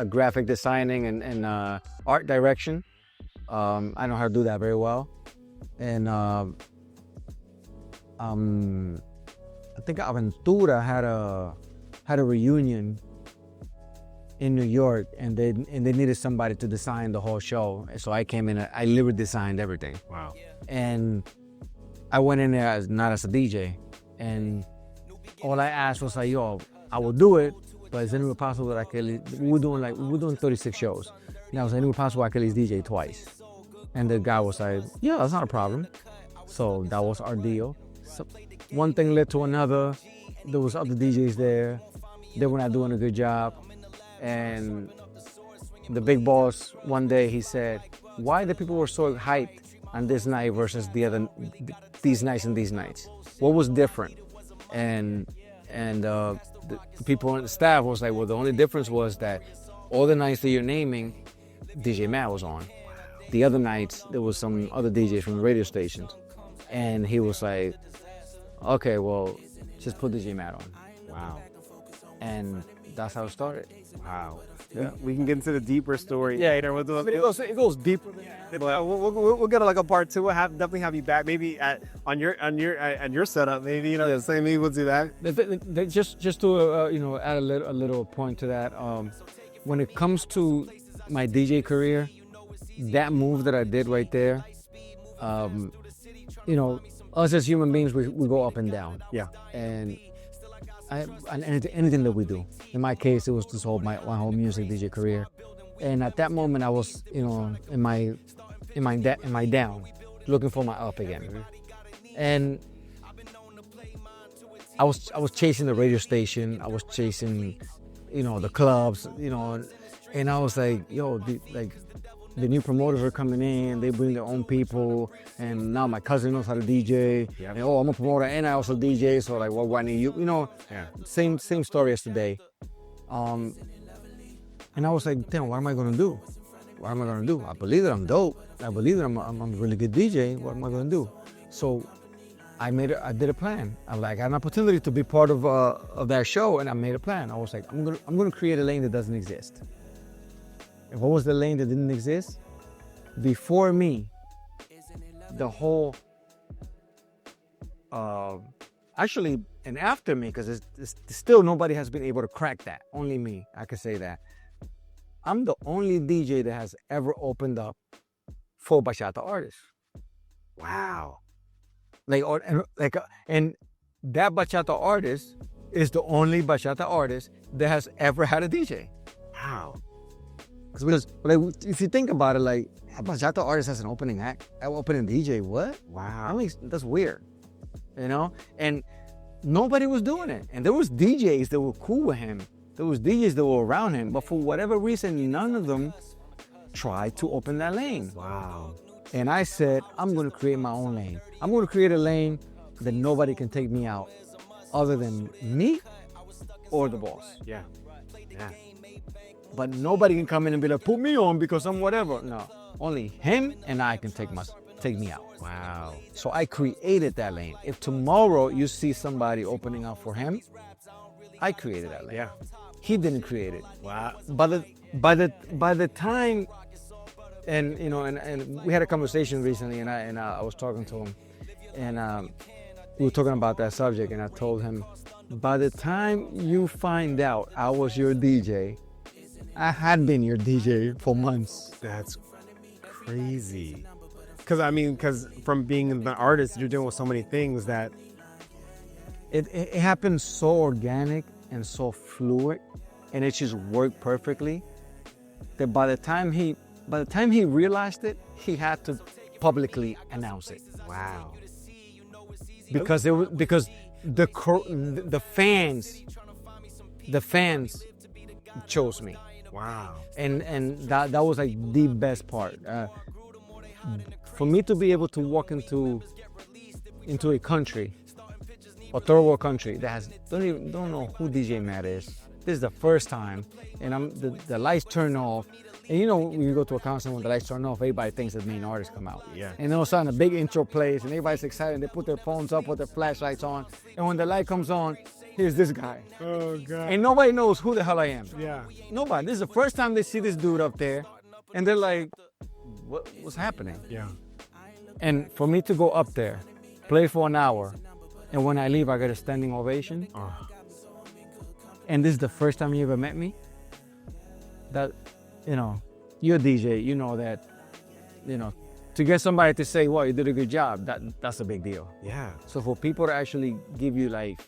graphic designing and art direction. I know how to do that very well. And I think Aventura had a reunion in New York, and they needed somebody to design the whole show. So I came in. I literally designed everything. Wow. And I went in there not as a DJ. And all I asked was like, yo, I will do it, but is it anywhere possible that I can, we were doing 36 shows. And I was like, anywhere possible I could at least DJ twice. And the guy was like, yeah, that's not a problem. So that was our deal. So one thing led to another. There was other DJs there. They were not doing a good job. And the big boss, one day he said, why the people were so hyped on this night versus these nights and these nights? What was different? And the people on the staff was like, well, the only difference was that all the nights that you're naming, DJ Matt was on. The other nights, there was some other DJs from the radio stations. And he was like, okay, well, just put DJ Matt on. Wow. And that's how it started. Wow. Yeah. We can get into the deeper story. Yeah, later. It goes deeper than that. We'll get like a part 2. We'll definitely have you back. Maybe on your setup. Maybe maybe we'll do that. Just to add a little point to that. When it comes to my DJ career, that move that I did right there, us as human beings, we go up and down. Yeah. And anything that we do. In my case, it was this my whole music DJ career. And at that moment, I was, in my down, looking for my up again. Mm-hmm. And I was chasing the radio station. I was chasing, the clubs, and I was like, yo, the new promoters are coming in, they bring their own people, and now my cousin knows how to DJ. Yeah. And, I'm a promoter and I also DJ, so like, well, why need you? Yeah. Same story as today. And I was like, damn, what am I gonna do? What am I gonna do? I believe that I'm dope. I believe that I'm a really good DJ. What am I gonna do? So I did a plan. I had an opportunity to be part of that show, and I made a plan. I was like, I'm gonna create a lane that doesn't exist. And what was the lane that didn't exist? Before me, the whole actually, and after me, because it's still nobody has been able to crack that. Only me, I could say that. I'm the only DJ that has ever opened up for bachata artists. Wow. And that bachata artist is the only bachata artist that has ever had a DJ. Wow. Because if you think about it, like a bachata artist has an opening act, an opening DJ. What? Wow. I mean, that's weird, you know. And nobody was doing it. And there was DJs that were cool with him. There was DJs that were around him, but for whatever reason, none of them tried to open that lane. Wow. And I said, I'm going to create my own lane. I'm going to create a lane that nobody can take me out other than me or the boss. Yeah. Yeah. But nobody can come in and be like, put me on because I'm whatever. No, only him and I can take me out. Wow. So I created that lane. If tomorrow you see somebody opening up for him, I created that lane. Yeah. He didn't create it. Wow. By the time, and you know, and we had a conversation recently, and I was talking to him, and we were talking about that subject, and I told him, by the time you find out I was your DJ, I had been your DJ for months. That's crazy. Because from being an artist, you're dealing with so many things that it happened so organic and so fluid, and it just worked perfectly. That by the time he realized it, he had to publicly announce it. wow. Because the fans chose me. Wow. And that was like the best part. For me to be able to walk into a country, a third world country that don't know who DJ Matt is. This is the first time, and the lights turn off. And you know, when you go to a concert when the lights turn off, everybody thinks the main artist come out. Yeah. And all of a sudden, a big intro plays, and everybody's excited. They put their phones up with their flashlights on, and when the light comes on, here's this guy. Oh God. And nobody knows who the hell I am. Yeah. Nobody. This is the first time they see this dude up there, and they're like, what's happening? Yeah. And for me to go up there, play for an hour, and when I leave, I get a standing ovation. Oh. And this is the first time you ever met me. That, you know, you're a DJ, you know that, you know, to get somebody to say, well, you did a good job, that's a big deal. Yeah. So for people to actually give you like,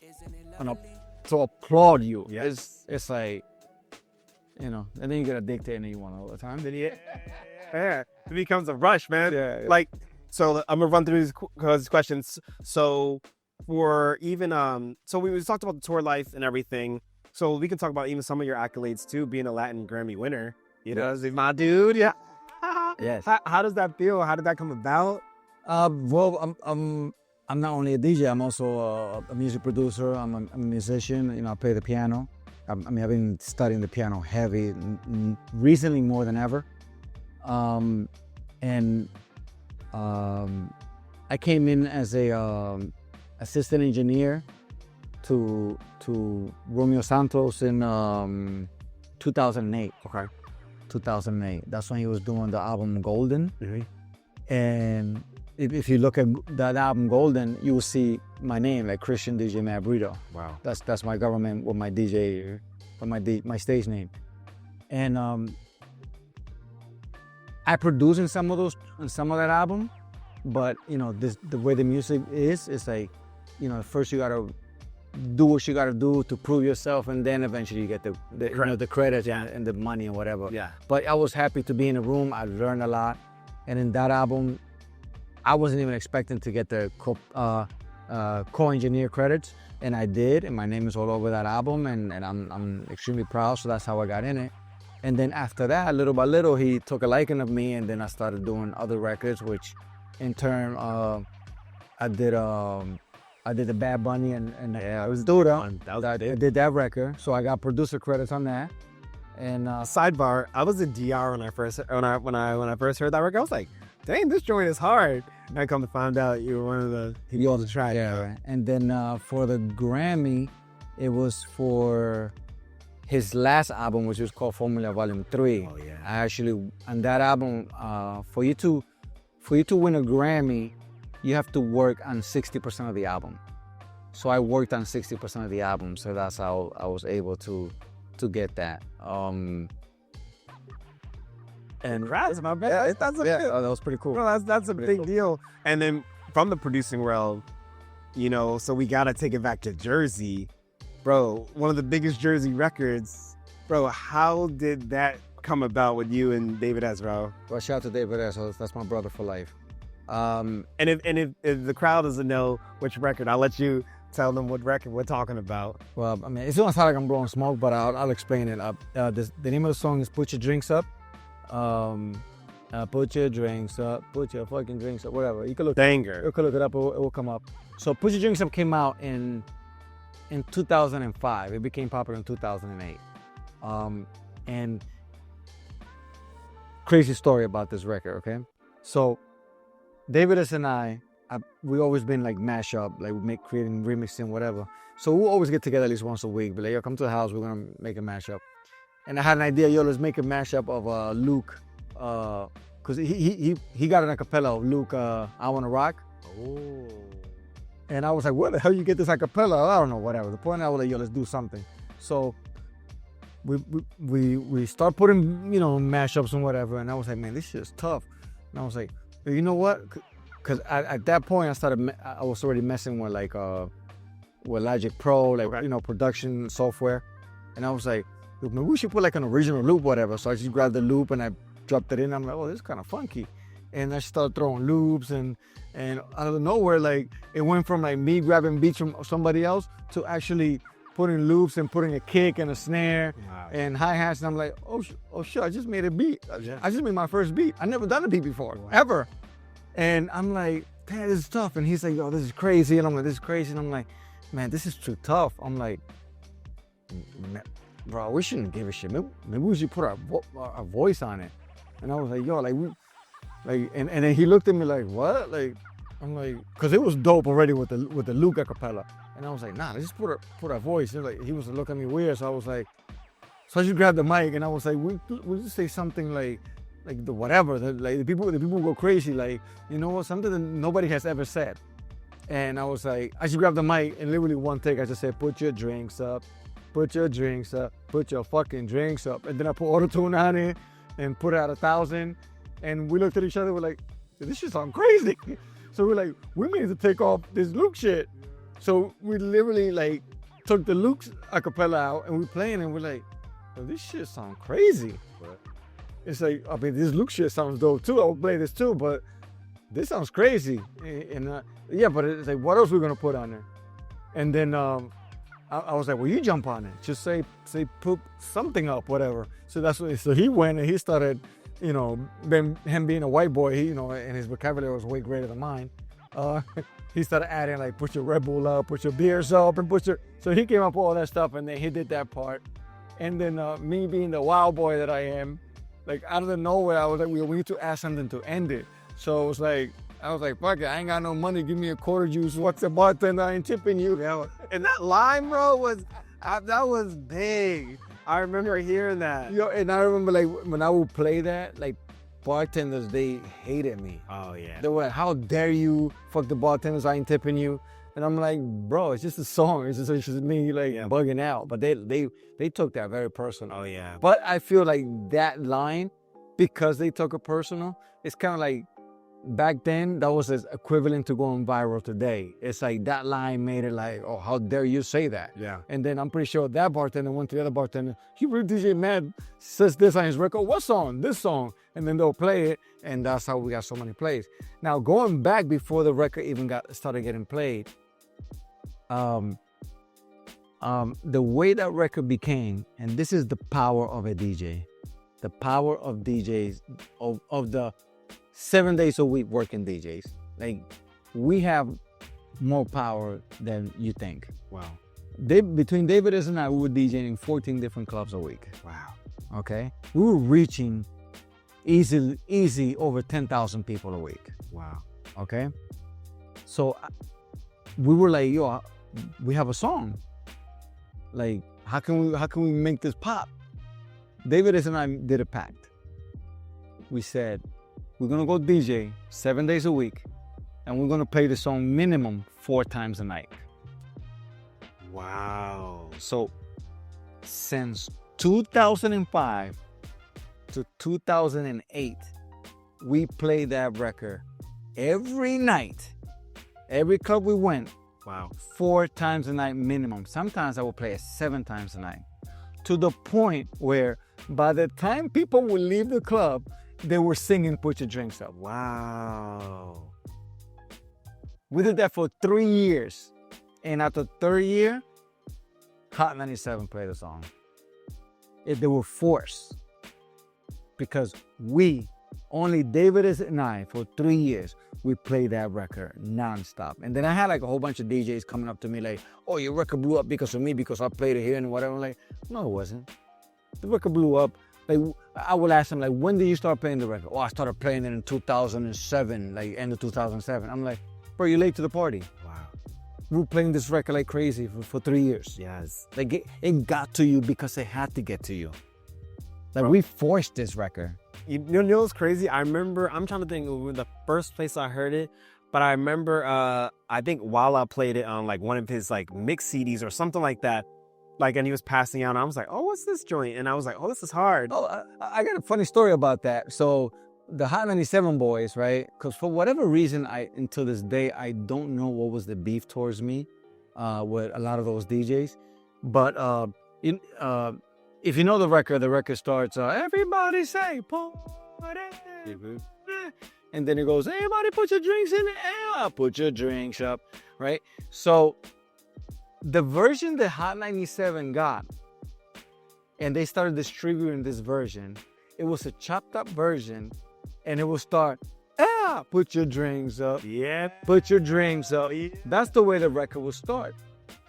to applaud you, Yeah. it's like, you know, and then you get addicted and then you want it all the time. Then Yeah. It becomes a rush, man. Yeah. Like, so I'm gonna run through these questions. So for even so we talked about the tour life and everything. So we can talk about even some of your accolades too, being a Latin Grammy winner. You know, my dude. Yeah. Yes. How does that feel? How did that come about? Well, I'm not only a DJ, I'm also a music producer. I'm a musician. You know, I play the piano. I've been studying the piano heavy recently more than ever. I came in as a assistant engineer to Romeo Santos in 2008. Okay. 2008. That's when he was doing the album Golden. Mm-hmm. And if you look at that album Golden, you will see my name, like Christian DJ Matt Brito. Wow. That's my government with my DJ, with my stage name. And I produced in some of that album, but you know, the way the music is, it's like, you know, first you gotta do what you gotta do to prove yourself, and then eventually you get the you know, the credits and the money and whatever. Yeah. But I was happy to be in the room. I learned a lot, and in that album, I wasn't even expecting to get the co-engineer credits, and I did, and my name is all over that album, and I'm extremely proud. So that's how I got in it. And then after that, little by little, he took a liking of me, and then I started doing other records, which in turn, I did the Bad Bunny and Yeah, it was Duda. I did that record, so I got producer credits on that. And Sidebar: I was in DR when I first heard that record. I was like, "Dang, this joint is hard." And I come to find out you were one of the people to try. Yeah, right. And then for the Grammy, it was for his last album, which was called Formula Volume 3. Oh yeah. I actually, on that album, for you to win a Grammy, you have to work on 60% of the album. So I worked on 60% of the album, so that's how I was able to get that. And that's my bad. That was pretty cool. Well, that's a big deal. And then from the producing world, so we gotta take it back to Jersey, bro. One of the biggest Jersey records, bro. How did that come about with you and David Ezra? Well, shout out to David Ezra. That's my brother for life. And if the crowd doesn't know which record, I'll let you tell them what record we're talking about. Well, I mean, it's gonna sound like I'm blowing smoke, but I'll explain it. The name of the song is "Put Your Drinks Up." Put your drinks up, put your fucking drinks up, whatever. You can look. Banger. You can look it up. It will come up. So "Put Your Drinks Up" came out in 2005. It became popular in 2008. And crazy story about this record. Okay, so David S. and we always been like mashup, like creating, remixing, whatever. So we'll always get together at least once a week. Be like, yo, come to the house, we're gonna make a mashup. And I had an idea, yo, let's make a mashup of Luke, cause he got an acapella of Luke, "I Wanna Rock." Oh. And I was like, where the hell you get this acapella? I don't know, whatever. The point I was like, yo, let's do something. So we start putting, mashups and whatever. And I was like, man, this shit's tough. And I was like, you know what? Because at that point, I was already messing with with Logic Pro, production software. And I was like, look, maybe we should put like an original loop, whatever. So I just grabbed the loop and I dropped it in. I'm like, oh, this is kind of funky. And I started throwing loops and out of nowhere, like it went from like me grabbing beats from somebody else to actually putting loops and putting a kick and a snare and hi-hats. And I'm like, oh shit, I just made a beat. I just made my first beat. I never done a beat before, ever. And I'm like, damn, this is tough. And he's like, yo, this is crazy. And I'm like, this is crazy. And I'm like, man, this is too tough. I'm like, bro, we shouldn't give a shit. Maybe we should put our voice on it. And I was like, yo, and then he looked at me like, what? Like, I'm like, cause it was dope already with the Luke acapella. And I was like, nah, let's just put our voice. And he was looking at me weird. So I was like, so I just grabbed the mic and I was like, we'll just say something like the whatever. The people go crazy. Like, you know what? Something that nobody has ever said. And I was like, I just grabbed the mic and literally one take, I just said, put your drinks up, put your drinks up, put your fucking drinks up. And then I put auto-tune on it and put it at 1,000. And we looked at each other, we're like, this shit sounds crazy. So we're like, we need to take off this Luke shit. So we literally took the Luke's acapella out and we playing and we're like, oh, this shit sounds crazy. But it's like, I mean, this Luke shit sounds dope too. I'll play this too, but this sounds crazy. And yeah, but it's like, what else are we gonna put on there? And then I was like, well, you jump on it. Just say put something up, whatever. So that's what. So he went and he started, him being a white boy, and his vocabulary was way greater than mine. He started adding put your Red Bull up, put your beers up, and so he came up with all that stuff, and then he did that part. And then me being the wild boy that I am, out of the nowhere, I was like, we need to add something to end it. So it was like, I was like, fuck it, I ain't got no money, give me a quarter juice, what's the bartender, I ain't tipping you. And that line, bro, that was big. I remember hearing that. And I remember when I would play that, bartenders, they hated me. Oh yeah. They were like, how dare you, fuck the bartenders, I ain't tipping you. And I'm like, bro, it's just a song. It's just me bugging out. But they took that very personal. Oh yeah. But I feel like that line, because they took it personal, it's kind of like back then that was equivalent to going viral today. It's like that line made it like, oh, how dare you say that? Yeah. And then I'm pretty sure that bartender went to the other bartender. You heard DJ Mad says this on his record. What song? This song. And then they'll play it, and that's how we got so many plays. Now going back before the record even started getting played. The way that record became, and this is the power of a DJ, the power of DJs, of the 7 days a week working DJs. We have more power than you think. Wow. Between David and I, we were DJing in 14 different clubs a week. Wow. Okay, we were reaching easy over 10,000 people a week. Wow. Okay, so we were like, yo, we have a song. Like, how can we make this pop? David and I did a pact. We said, we're gonna go DJ 7 days a week, and we're gonna play the song minimum 4 times a night. Wow. So since 2005 to 2008, we played that record every night. Every club we went, Wow. 4 times a night minimum. Sometimes I would play it 7 times a night. To the point where by the time people would leave the club, they were singing Put Your Drinks Up. Wow. We did that for 3 years. And after the 3rd year, Hot 97 played the song. They were forced. Because only David and I, for 3 years, we played that record nonstop. And then I had like a whole bunch of DJs coming up to me like, oh, your record blew up because of me, because I played it here and whatever. I'm like, no, it wasn't. The record blew up. Like, I would ask them, like, when did you start playing the record? Oh, I started playing it in 2007, like end of 2007. I'm like, bro, you're late to the party. Wow. We were playing this record like crazy for 3 years. Yes. Like, it got to you because it had to get to you. Like, Bro. we forced this record. You know what's crazy? I remember, I'm trying to think of the first place I heard it, but I remember, I think Walla played it on like one of his like mix CDs or something like that. Like, and he was passing out and I was like, oh, what's this joint? And I was like, oh, this is hard. Oh, I got a funny story about that. So the Hot 97 boys, right? Because for whatever reason, until this day, I don't know what was the beef towards me with a lot of those DJs. But if you know the record starts, everybody say, party. Mhm. And then it goes, everybody put your drinks in the air, put your drinks up, right? So the version that Hot 97 got, and they started distributing this version, it was a chopped up version, and it will start, put your drinks up, Yeah. put your drinks up. That's the way the record will start.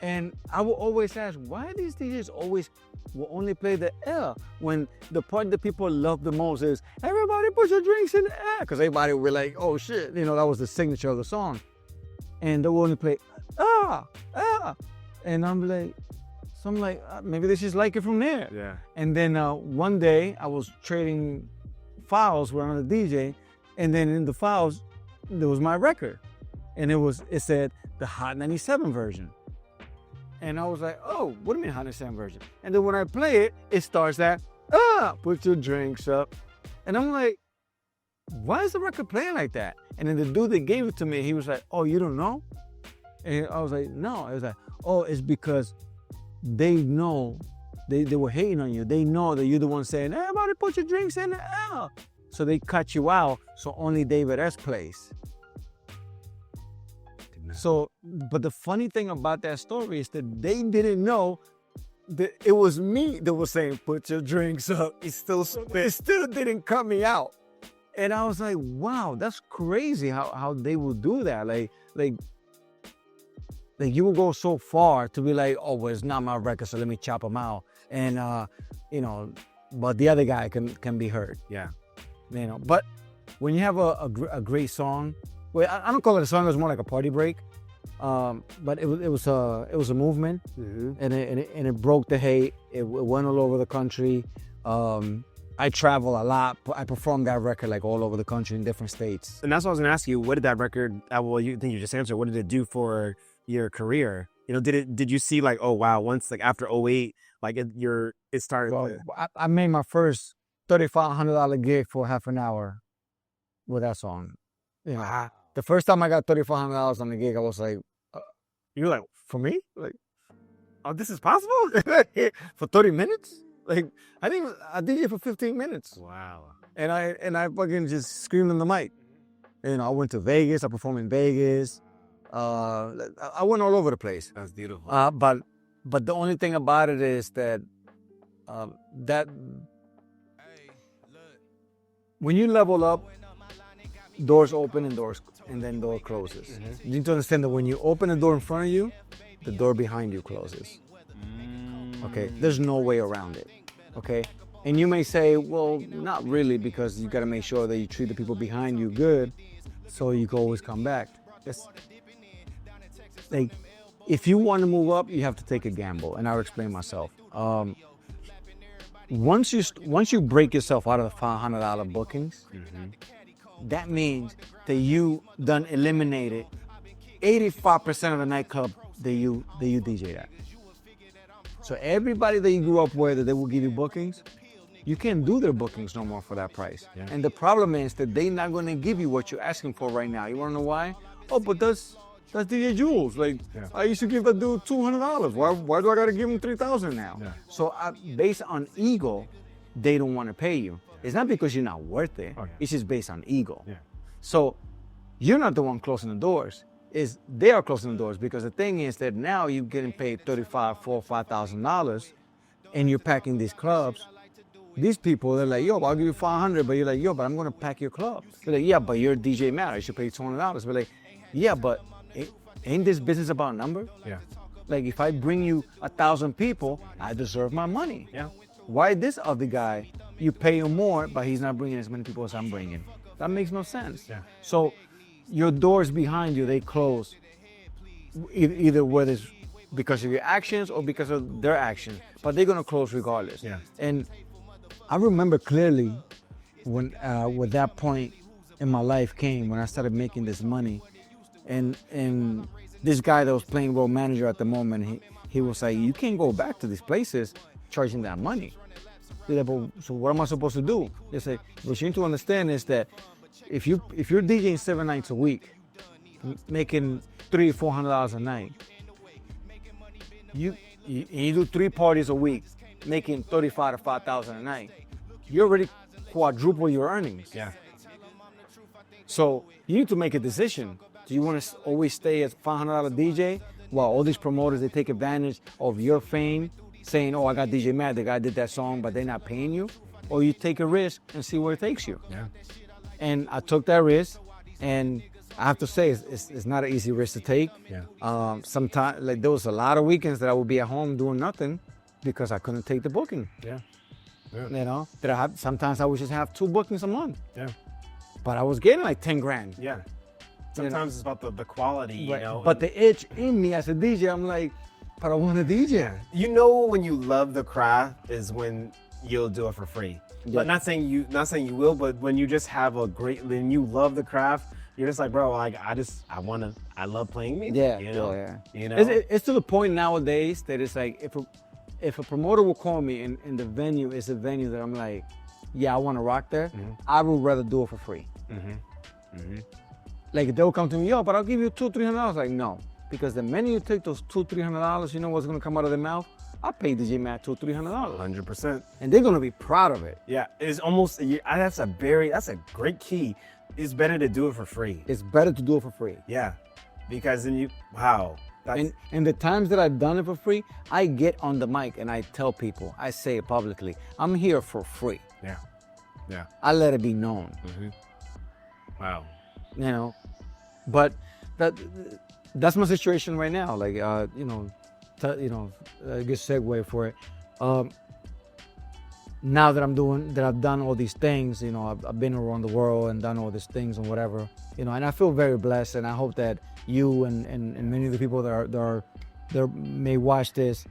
And I will always ask, why these DJs always will only play the air when the part that people love the most is, everybody put your drinks in the air. Because everybody will be like, oh shit, that was the signature of the song. And they will only play, And I'm like, maybe they just like it from there. Yeah. And then one day I was trading files with another DJ, and then in the files, there was my record. And it said the Hot 97 version. And I was like, oh, what do you mean Hot 97 version? And then when I play it, it starts at, put your drinks up. And I'm like, why is the record playing like that? And then the dude that gave it to me, he was like, oh, you don't know? And I was like, no. I was like, oh, it's because they know, they were hating on you. They know that you're the one saying, everybody put your drinks in the air. So they cut you out, so only David S plays. So, but the funny thing about that story is that they didn't know that it was me that was saying, put your drinks up. It still didn't cut me out. And I was like, wow, that's crazy how they will do that. Like you will go so far to be like, oh, well, it's not my record, so let me chop them out. And, but the other guy can be heard. Yeah. But when you have a great song, well, I don't call it a song, it was more like a party break. But it was a movement, Mm-hmm. and it broke the hate. It went all over the country. I travel a lot. I performed that record like all over the country in different states. And that's what I was gonna ask you. What did that record? Well, you think you just answered. What did it do for your career? Did you see like, oh wow, once like after 2008, like it started? Well, I made my first $3,500 gig for half an hour with that song. Wow. The first time I got $3,500 on the gig, I was like, You were like, for me? Like, oh, this is possible? for 30 minutes? Like, I think I did it for 15 minutes. Wow. And I fucking just screamed in the mic. I went to Vegas. I performed in Vegas. I went all over the place. That's beautiful. But the only thing about it is that when you level up, doors open and then door closes. Mm-hmm. You need to understand that when you open the door in front of you, the door behind you closes. Okay, there's no way around it. Okay, And you may say, well, not really, because you got to make sure that you treat the people behind you good, so you can always come back. It's like, if you want to move up, you have to take a gamble, and I'll explain myself. Once you break yourself out of the $500 bookings, that means that you done eliminated 85% of the nightclub that you DJ at. So everybody that you grew up with that they will give you bookings, you can't do their bookings no more for that price. Yeah. And the problem is that they're not going to give you what you're asking for right now. You want to know why? Oh, but that's DJ Julz. Like, Yeah. I used to give that dude $200. Why do I got to give him $3,000 now? Yeah. So based on ego, they don't want to pay you. It's not because you're not worth it. Okay. It's just based on ego. Yeah. So you're not the one closing the doors. They are closing the doors, because the thing is that now you're getting paid $3,500, $4,000, $5,000, and you're packing these clubs. These people, they're like, yo, I'll give you $500, but you're like, yo, but I'm gonna pack your club. They're like, yeah, but you're DJ Matt, I should pay you $200. But like, yeah, but ain't this business about number? Yeah. Like, if I bring you 1,000 people, I deserve my money. Yeah. Why this other guy, you pay him more, but he's not bringing as many people as I'm bringing? That makes no sense. Yeah. So your doors behind you, they close, either whether it's because of your actions or because of their actions, but they're gonna close regardless. Yeah. And I remember clearly when that point in my life came, when I started making this money, and this guy that was playing role manager at the moment, he was like, you can't go back to these places charging that money. Like, so what am I supposed to do? They say, what you need to understand is that if you're DJing 7 nights a week, making $300-$400 a night, you do 3 parties a week, making $35,000 to $5,000 a night, you already quadruple your earnings. Yeah. So you need to make a decision. Do you want to always stay as $500 DJ while all these promoters, they take advantage of your fame, saying, oh, I got DJ Matt, the guy did that song, but they're not paying you? Or you take a risk and see where it takes you. Yeah. And I took that risk, and I have to say, it's not an easy risk to take. Yeah. Sometimes, like, there was a lot of weekends that I would be at home doing nothing because I couldn't take the booking. Yeah. Yeah. You know, sometimes I would just have 2 bookings a month, Yeah. but I was getting like 10 grand. Yeah. Sometimes it's about the quality, you Right. know. But the itch in me as a DJ, I'm like, but I want to DJ. You know when you love the craft is when you'll do it for free. Yeah. But not saying you will, but when you just have when you love the craft, you're just like, bro, like I love playing music. Yeah, You know. yeah. You know. It's to the point nowadays that it's like, if a promoter will call me and the venue is a venue that I'm like, yeah, I want to rock there, I would rather do it for free. Like, they'll come to me, yo, but I'll give you $200-$300. Like, no, because the minute you take those $200-$300, you know what's gonna come out of their mouth? I paid DJ Matt $200-$300, 100%. and they're gonna be proud of it. Yeah, it's almost that's a great key. It's better to do it for free. It's better to do it for free. Yeah, because then And the times that I've done it for free, I get on the mic and I tell people, I say it publicly, I'm here for free. yeah, yeah. I let it be known. Wow. You know, but that's my situation right now. Like, a good segue for it. Now that I've done all these things, you know, I've been around the world and done all these things and whatever, you know, and I feel very blessed, and I hope that you and many of the people that may watch this,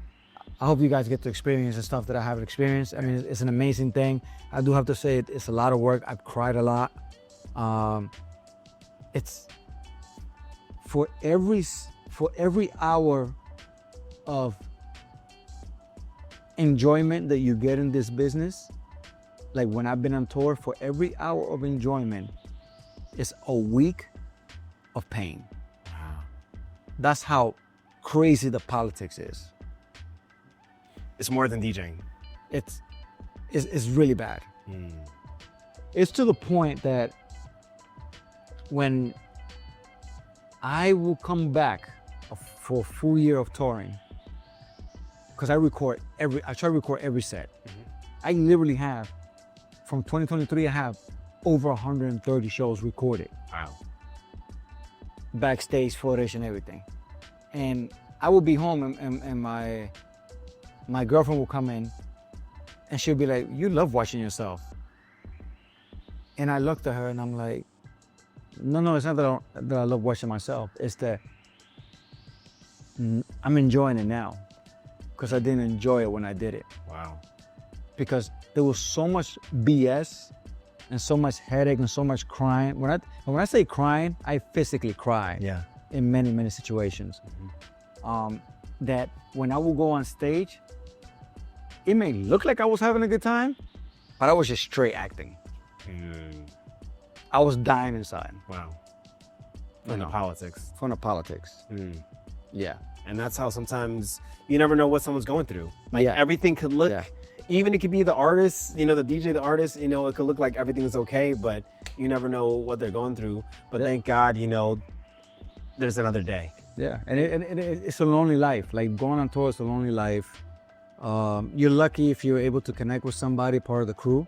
I hope you guys get to experience the stuff that I have experienced. I mean, it's an amazing thing. I do have to say it's a lot of work. I've cried a lot. It's for every hour of enjoyment that you get in this business, like when I've been on tour, for every hour of enjoyment is a week of pain. Wow. That's how crazy the politics is. It's more than DJing. It's really bad. It's to the point that when I will come back for a full year of touring, because I try to record every set. I literally have, from 2023, I have over 130 shows recorded. Wow. Backstage footage and everything. And I will be home and my girlfriend will come in And she'll be like, you love watching yourself. And I looked at her and I'm like, no, it's not that I love watching myself. It's that I'm enjoying it now because I didn't enjoy it when I did it. Wow. Because there was so much BS and so much headache and so much crying. When I say crying, I physically cry. Yeah. In many, many situations. That when I would go on stage, it may look like I was having a good time, but I was just straight acting. I was dying inside. Wow. From the politics. From the politics. Yeah. And that's how sometimes you never know what someone's going through. Like everything could look, even it could be the artist, you know, the DJ, the artist, you know, it could look like everything is okay, but you never know what they're going through. But thank God, you know, there's another day. Yeah, and it's a lonely life. Like going on tour is a lonely life. You're lucky if you're able to connect with somebody, part of the crew,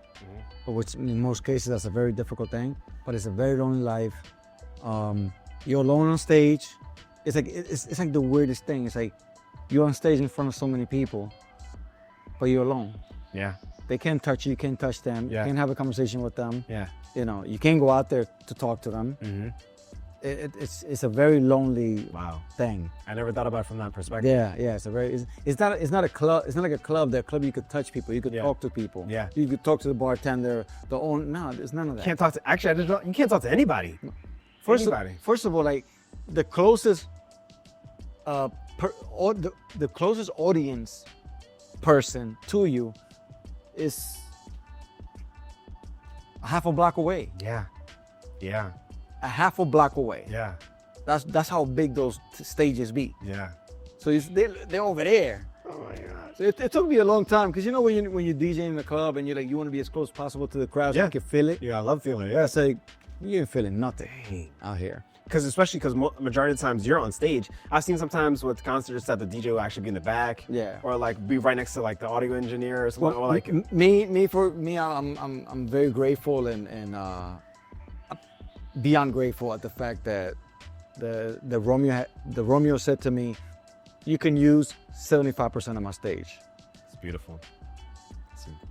which in most cases that's a very difficult thing. But it's a very lonely life. You're alone on stage. It's like the weirdest thing. It's like you're on stage in front of so many people, but you're alone. Yeah. They can't touch you. You can't touch them. Yeah. You can't have a conversation with them. Yeah. You know, you can't go out there to talk to them. It's a very lonely thing. I never thought about it from that perspective. Yeah, it's not a club. It's not like a club. That club you could touch people. You could talk to people. Yeah. You could talk to the bartender. No, there's none of that. You can't talk to. Actually, you can't talk to anybody. First of all, like the closest, the closest audience person to you is a half a block away. Yeah. Yeah. A half a block away. Yeah. That's how big those stages be. Yeah. So they're over there. Oh my God. So it took me a long time because you know when you DJ in the club and you want to be as close as possible to the crowd so you can feel it. Yeah, I love feeling it. Yeah. It's like you ain't feeling nothing out here. Especially because majority of the times you're on stage. I've seen sometimes with concerts that the DJ will actually be in the back. Yeah. Or like be right next to like the audio engineer or something. Well, or like I'm very grateful and beyond grateful at the fact that the Romeo said to me, you can use 75% of my stage. It's beautiful.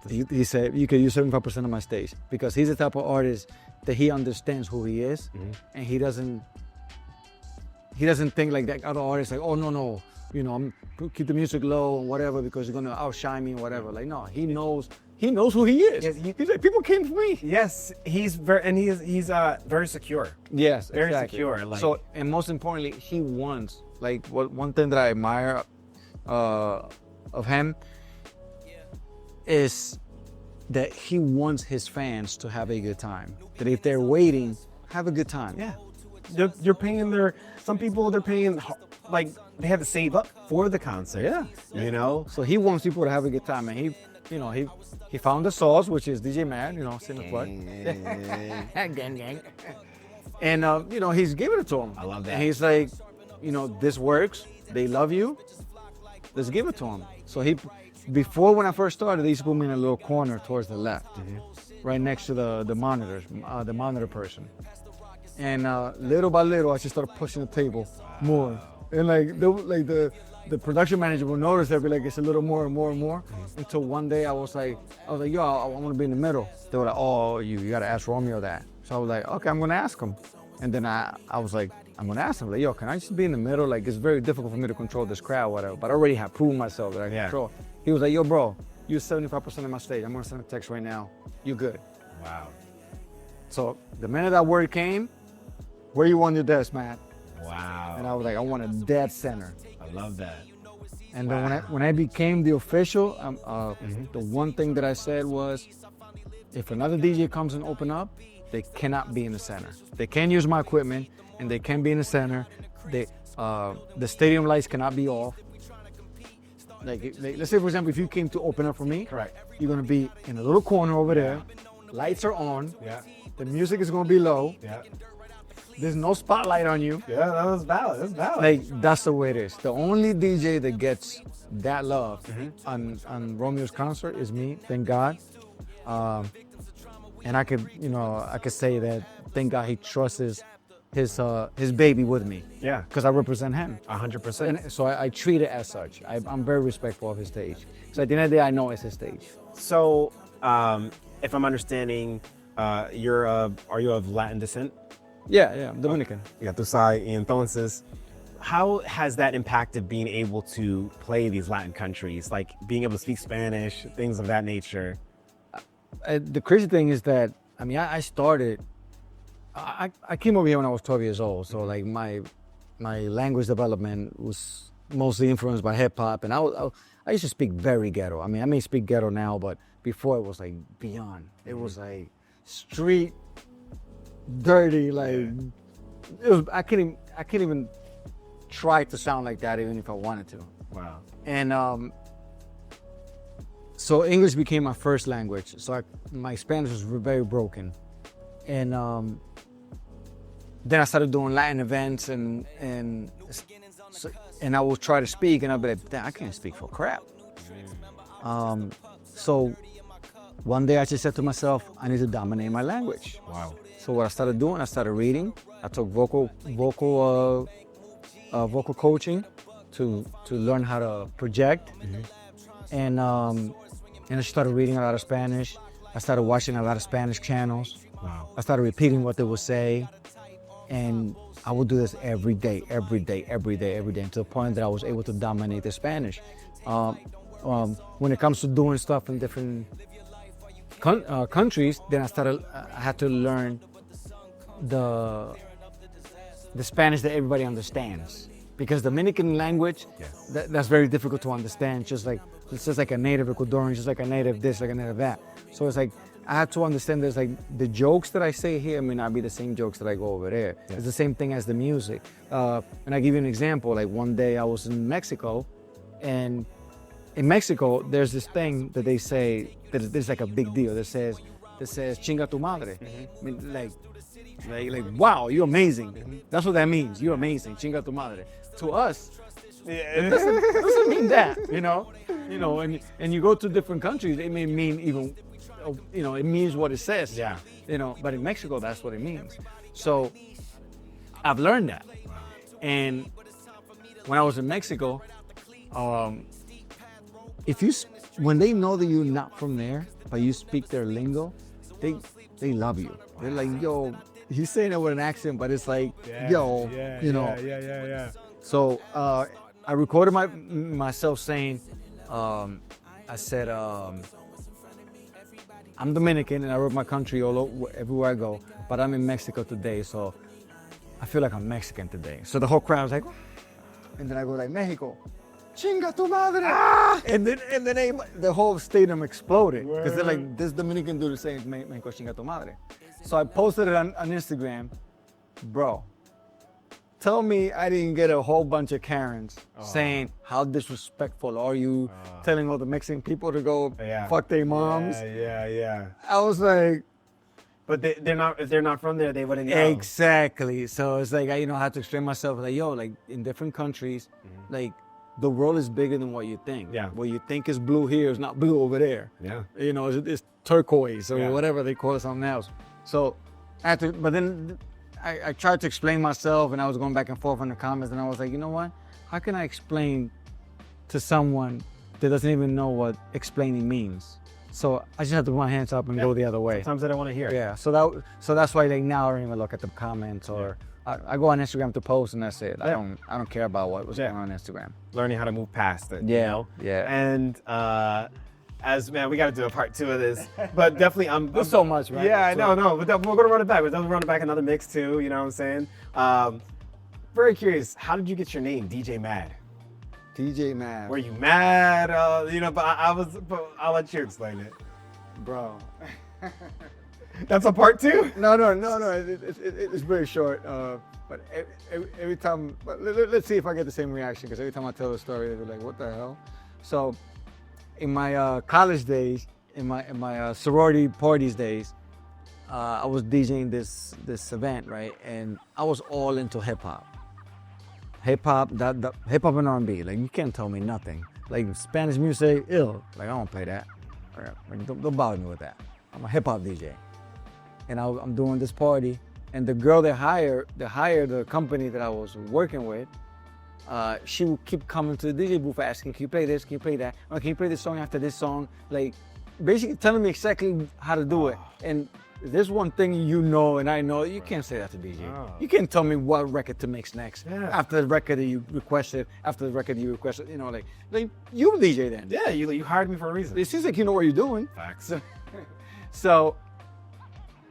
He said you can use 75% of my stage because he's the type of artist that he understands who he is, and he doesn't think like that other artists like, oh no, you know, keep the music low and whatever because you're gonna outshine me or whatever. Like no, he knows who he is. Yes, he's like, people came for me. Yes, he's very secure. Yes, very exactly. secure. Like, so, and most importantly, he wants one thing that I admire of him is that he wants his fans to have a good time. That if they're waiting, have a good time. Yeah, you're paying some people they're paying like they have to save up for the concert. Yeah, you know. So he wants people to have a good time, and he found the sauce, which is DJ Mad, Cinequad. Gang. And he's giving it to him. I love that. And he's like, this works. They love you. Let's give it to him. So before when I first started, they used to put me in a little corner towards the left, right next to the monitors, the monitor person. And little by little, I just started pushing the table more. And the production manager will notice that, be like, it's a little more and more and more. Until one day I was like, yo, I want to be in the middle. They were like, oh, you got to ask Romeo that. So I was like, okay, I'm going to ask him. And then I was like, I'm going to ask him, like, yo, can I just be in the middle? Like, it's very difficult for me to control this crowd, whatever. But I already have proven myself that I can control. He was like, yo, bro, use 75% of my stage. I'm going to send a text right now. You good. Wow. So the minute that word came, where you want your desk, man? Wow. And I was like, I want a dead center. I love that. And then when I became the official, the one thing that I said was, if another DJ comes and open up, they cannot be in the center. They can't use my equipment, and they can't be in the center. The stadium lights cannot be off. Like, let's say, for example, if you came to open up for me, correct, you're gonna be in a little corner over there. Lights are on. Yeah. The music is gonna be low. Yeah. There's no spotlight on you. Yeah, that was valid. That's valid. Like, that's the way it is. The only DJ that gets that love on Romeo's concert is me, thank God. And I could say that, thank God he trusts his baby with me. Yeah. Because I represent him. 100%. And so I treat it as such. I'm very respectful of his stage. So at the end of the day, I know it's his stage. So, if I'm understanding, are you of Latin descent? Yeah, I'm Dominican. Yeah, tú sabes. Y entonces, how has that impacted being able to play these Latin countries, like being able to speak Spanish, things of that nature? The crazy thing is that, I mean, I started, I came over here when I was 12 years old. So like my language development was mostly influenced by hip hop. And I used to speak very ghetto. I mean, I may speak ghetto now, but before it was like beyond. It was like street, dirty, like, it was, I can't even try to sound like that even if I wanted to. Wow. And so English became my first language. So my Spanish was very broken. And then I started doing Latin events and I would try to speak and I'd be like, damn, I can't speak for crap. So one day I just said to myself, I need to dominate my language. Wow. So what I started doing, I started reading. I took vocal coaching to learn how to project. And I started reading a lot of Spanish. I started watching a lot of Spanish channels. Wow. I started repeating what they would say. And I would do this every day, to the point that I was able to dominate the Spanish. When it comes to doing stuff in different countries, then I had to learn the Spanish that everybody understands. Because Dominican language, that's very difficult to understand. It's just like a native Ecuadorian, just like a native this, like a native that. So it's like, I had to understand there's like the jokes that I say here may not be the same jokes that I go over there. It's the same thing as the music. And I give you an example. Like one day I was in Mexico, and in Mexico there's this thing that they say that is like a big deal. That says "chinga tu madre." I mean, like wow, you're amazing. That's what that means. You're amazing. Chinga tu madre. To us, it doesn't mean that. You know, and you go to different countries, it may mean even. It means what it says. Yeah. But in Mexico, that's what it means. So I've learned that. And when I was in Mexico, when they know that you're not from there, but you speak their lingo, they love you. They're like, yo, he's saying it with an accent, but it's like, yo, Yeah. So I recorded myself saying, I said, I'm Dominican and I rep my country everywhere I go, but I'm in Mexico today, so I feel like I'm Mexican today. So the whole crowd was like, and then I go like, Mexico, chinga tu madre. Ah! And then the whole stadium exploded because they're like, this Dominican dude is saying Mexico, chinga tu madre. So I posted it on Instagram, bro. Tell me I didn't get a whole bunch of Karens saying, how disrespectful are you telling all the Mexican people to go fuck their moms? Yeah. I was like... But they're not, if they're not from there, they wouldn't know. Exactly. So it's like, I have to explain myself. Like, yo, like in different countries, like the world is bigger than what you think. Yeah. What you think is blue here is not blue over there. Yeah. It's turquoise or whatever they call it, something else. So but then I tried to explain myself and I was going back and forth in the comments and I was like, you know what? How can I explain to someone that doesn't even know what explaining means? So I just have to put my hands up and go the other way. Sometimes I don't want to hear it. Yeah, so that's why like now I don't even look at the comments or I go on Instagram to post and that's it. I don't care about what's going on Instagram. Learning how to move past it. Yeah. And we got to do a part 2 of this, but definitely I'm so much, right? Yeah, no, but we're gonna run it back. We're gonna run it back another mix too. You know what I'm saying? Very curious. How did you get your name, DJ Mad? DJ Mad. Were you mad? But I'll let you explain it, bro. That's a part 2? No. It's very short. But every time, let's see if I get the same reaction. Because every time I tell the story, they're like, "What the hell?" So, in my college days, in my sorority parties days, I was DJing this event, right? And I was all into hip hop. Hip hop and R&B. Like you can't tell me nothing. Like Spanish music, ill. Like I don't play that. Like, don't bother me with that. I'm a hip hop DJ. And I'm doing this party, And the girl that hired the company that I was working with, she would keep coming to the DJ booth asking, can you play this, can you play that? Or can you play this song after this song? Like, basically telling me exactly how to do it. And there's one thing you know and I know, you can't say that to DJ. You can't tell me what record to mix next. After the record that you requested, you know, like you DJ then. Yeah, you hired me for a reason. It seems like you know what you're doing. Facts. So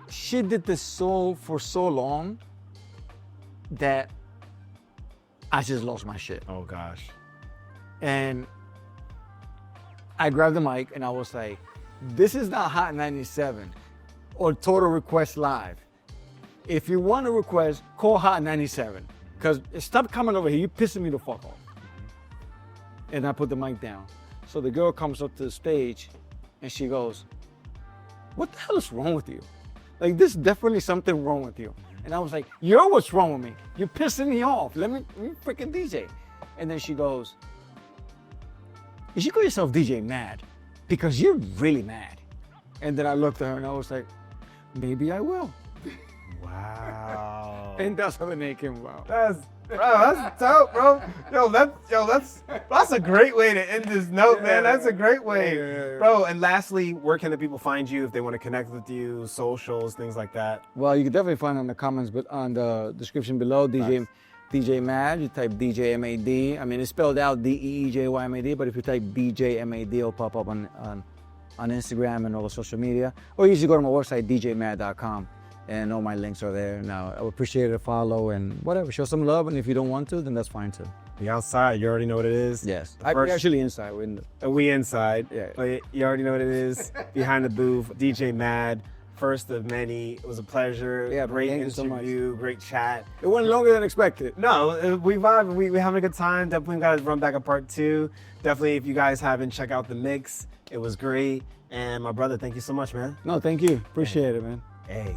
she did this for so long that I just lost my shit. Oh gosh. And I grabbed the mic and I was like, this is not Hot 97 or Total Request Live. If you want to request, call Hot 97. Because stop coming over here, you're pissing me the fuck off. And I put the mic down. So the girl comes up to the stage and she goes, what the hell is wrong with you? Like, there's definitely something wrong with you. And I was like, you're what's wrong with me. You're pissing me off. Let me freaking DJ. And then she goes, you should call yourself DJ Mad because you're really mad. And then I looked at her and I was like, maybe I will. Wow. And that's how the name came about. That's dope, bro. That's a great way to end this note, man. That's a great way, Bro, and lastly, where can the people find you if they want to connect with you, socials, things like that? Well, you can definitely find it in the comments, but on the description below, DJ Mad, you type DJ M-A-D. I mean, it's spelled out D-E-E-J-Y-M-A-D, but if you type DJ M-A-D, it'll pop up on Instagram and all the social media. Or you usually go to my website, djmad.com. And all my links are there. Now, I would appreciate a follow and whatever. Show some love, and if you don't want to, then that's fine too. The outside, you already know what it is. Yes. We're actually inside. We inside. Yeah. But you already know what it is. Behind the booth, DJ Mad, first of many. It was a pleasure. Yeah, great thank you so much. interview, great chat. It went longer than expected. No, we vibe. We having a good time. Definitely got to run back a part 2. Definitely, if you guys haven't, check out the mix. It was great. And my brother, thank you so much, man. No, thank you. Appreciate it, man. Hey.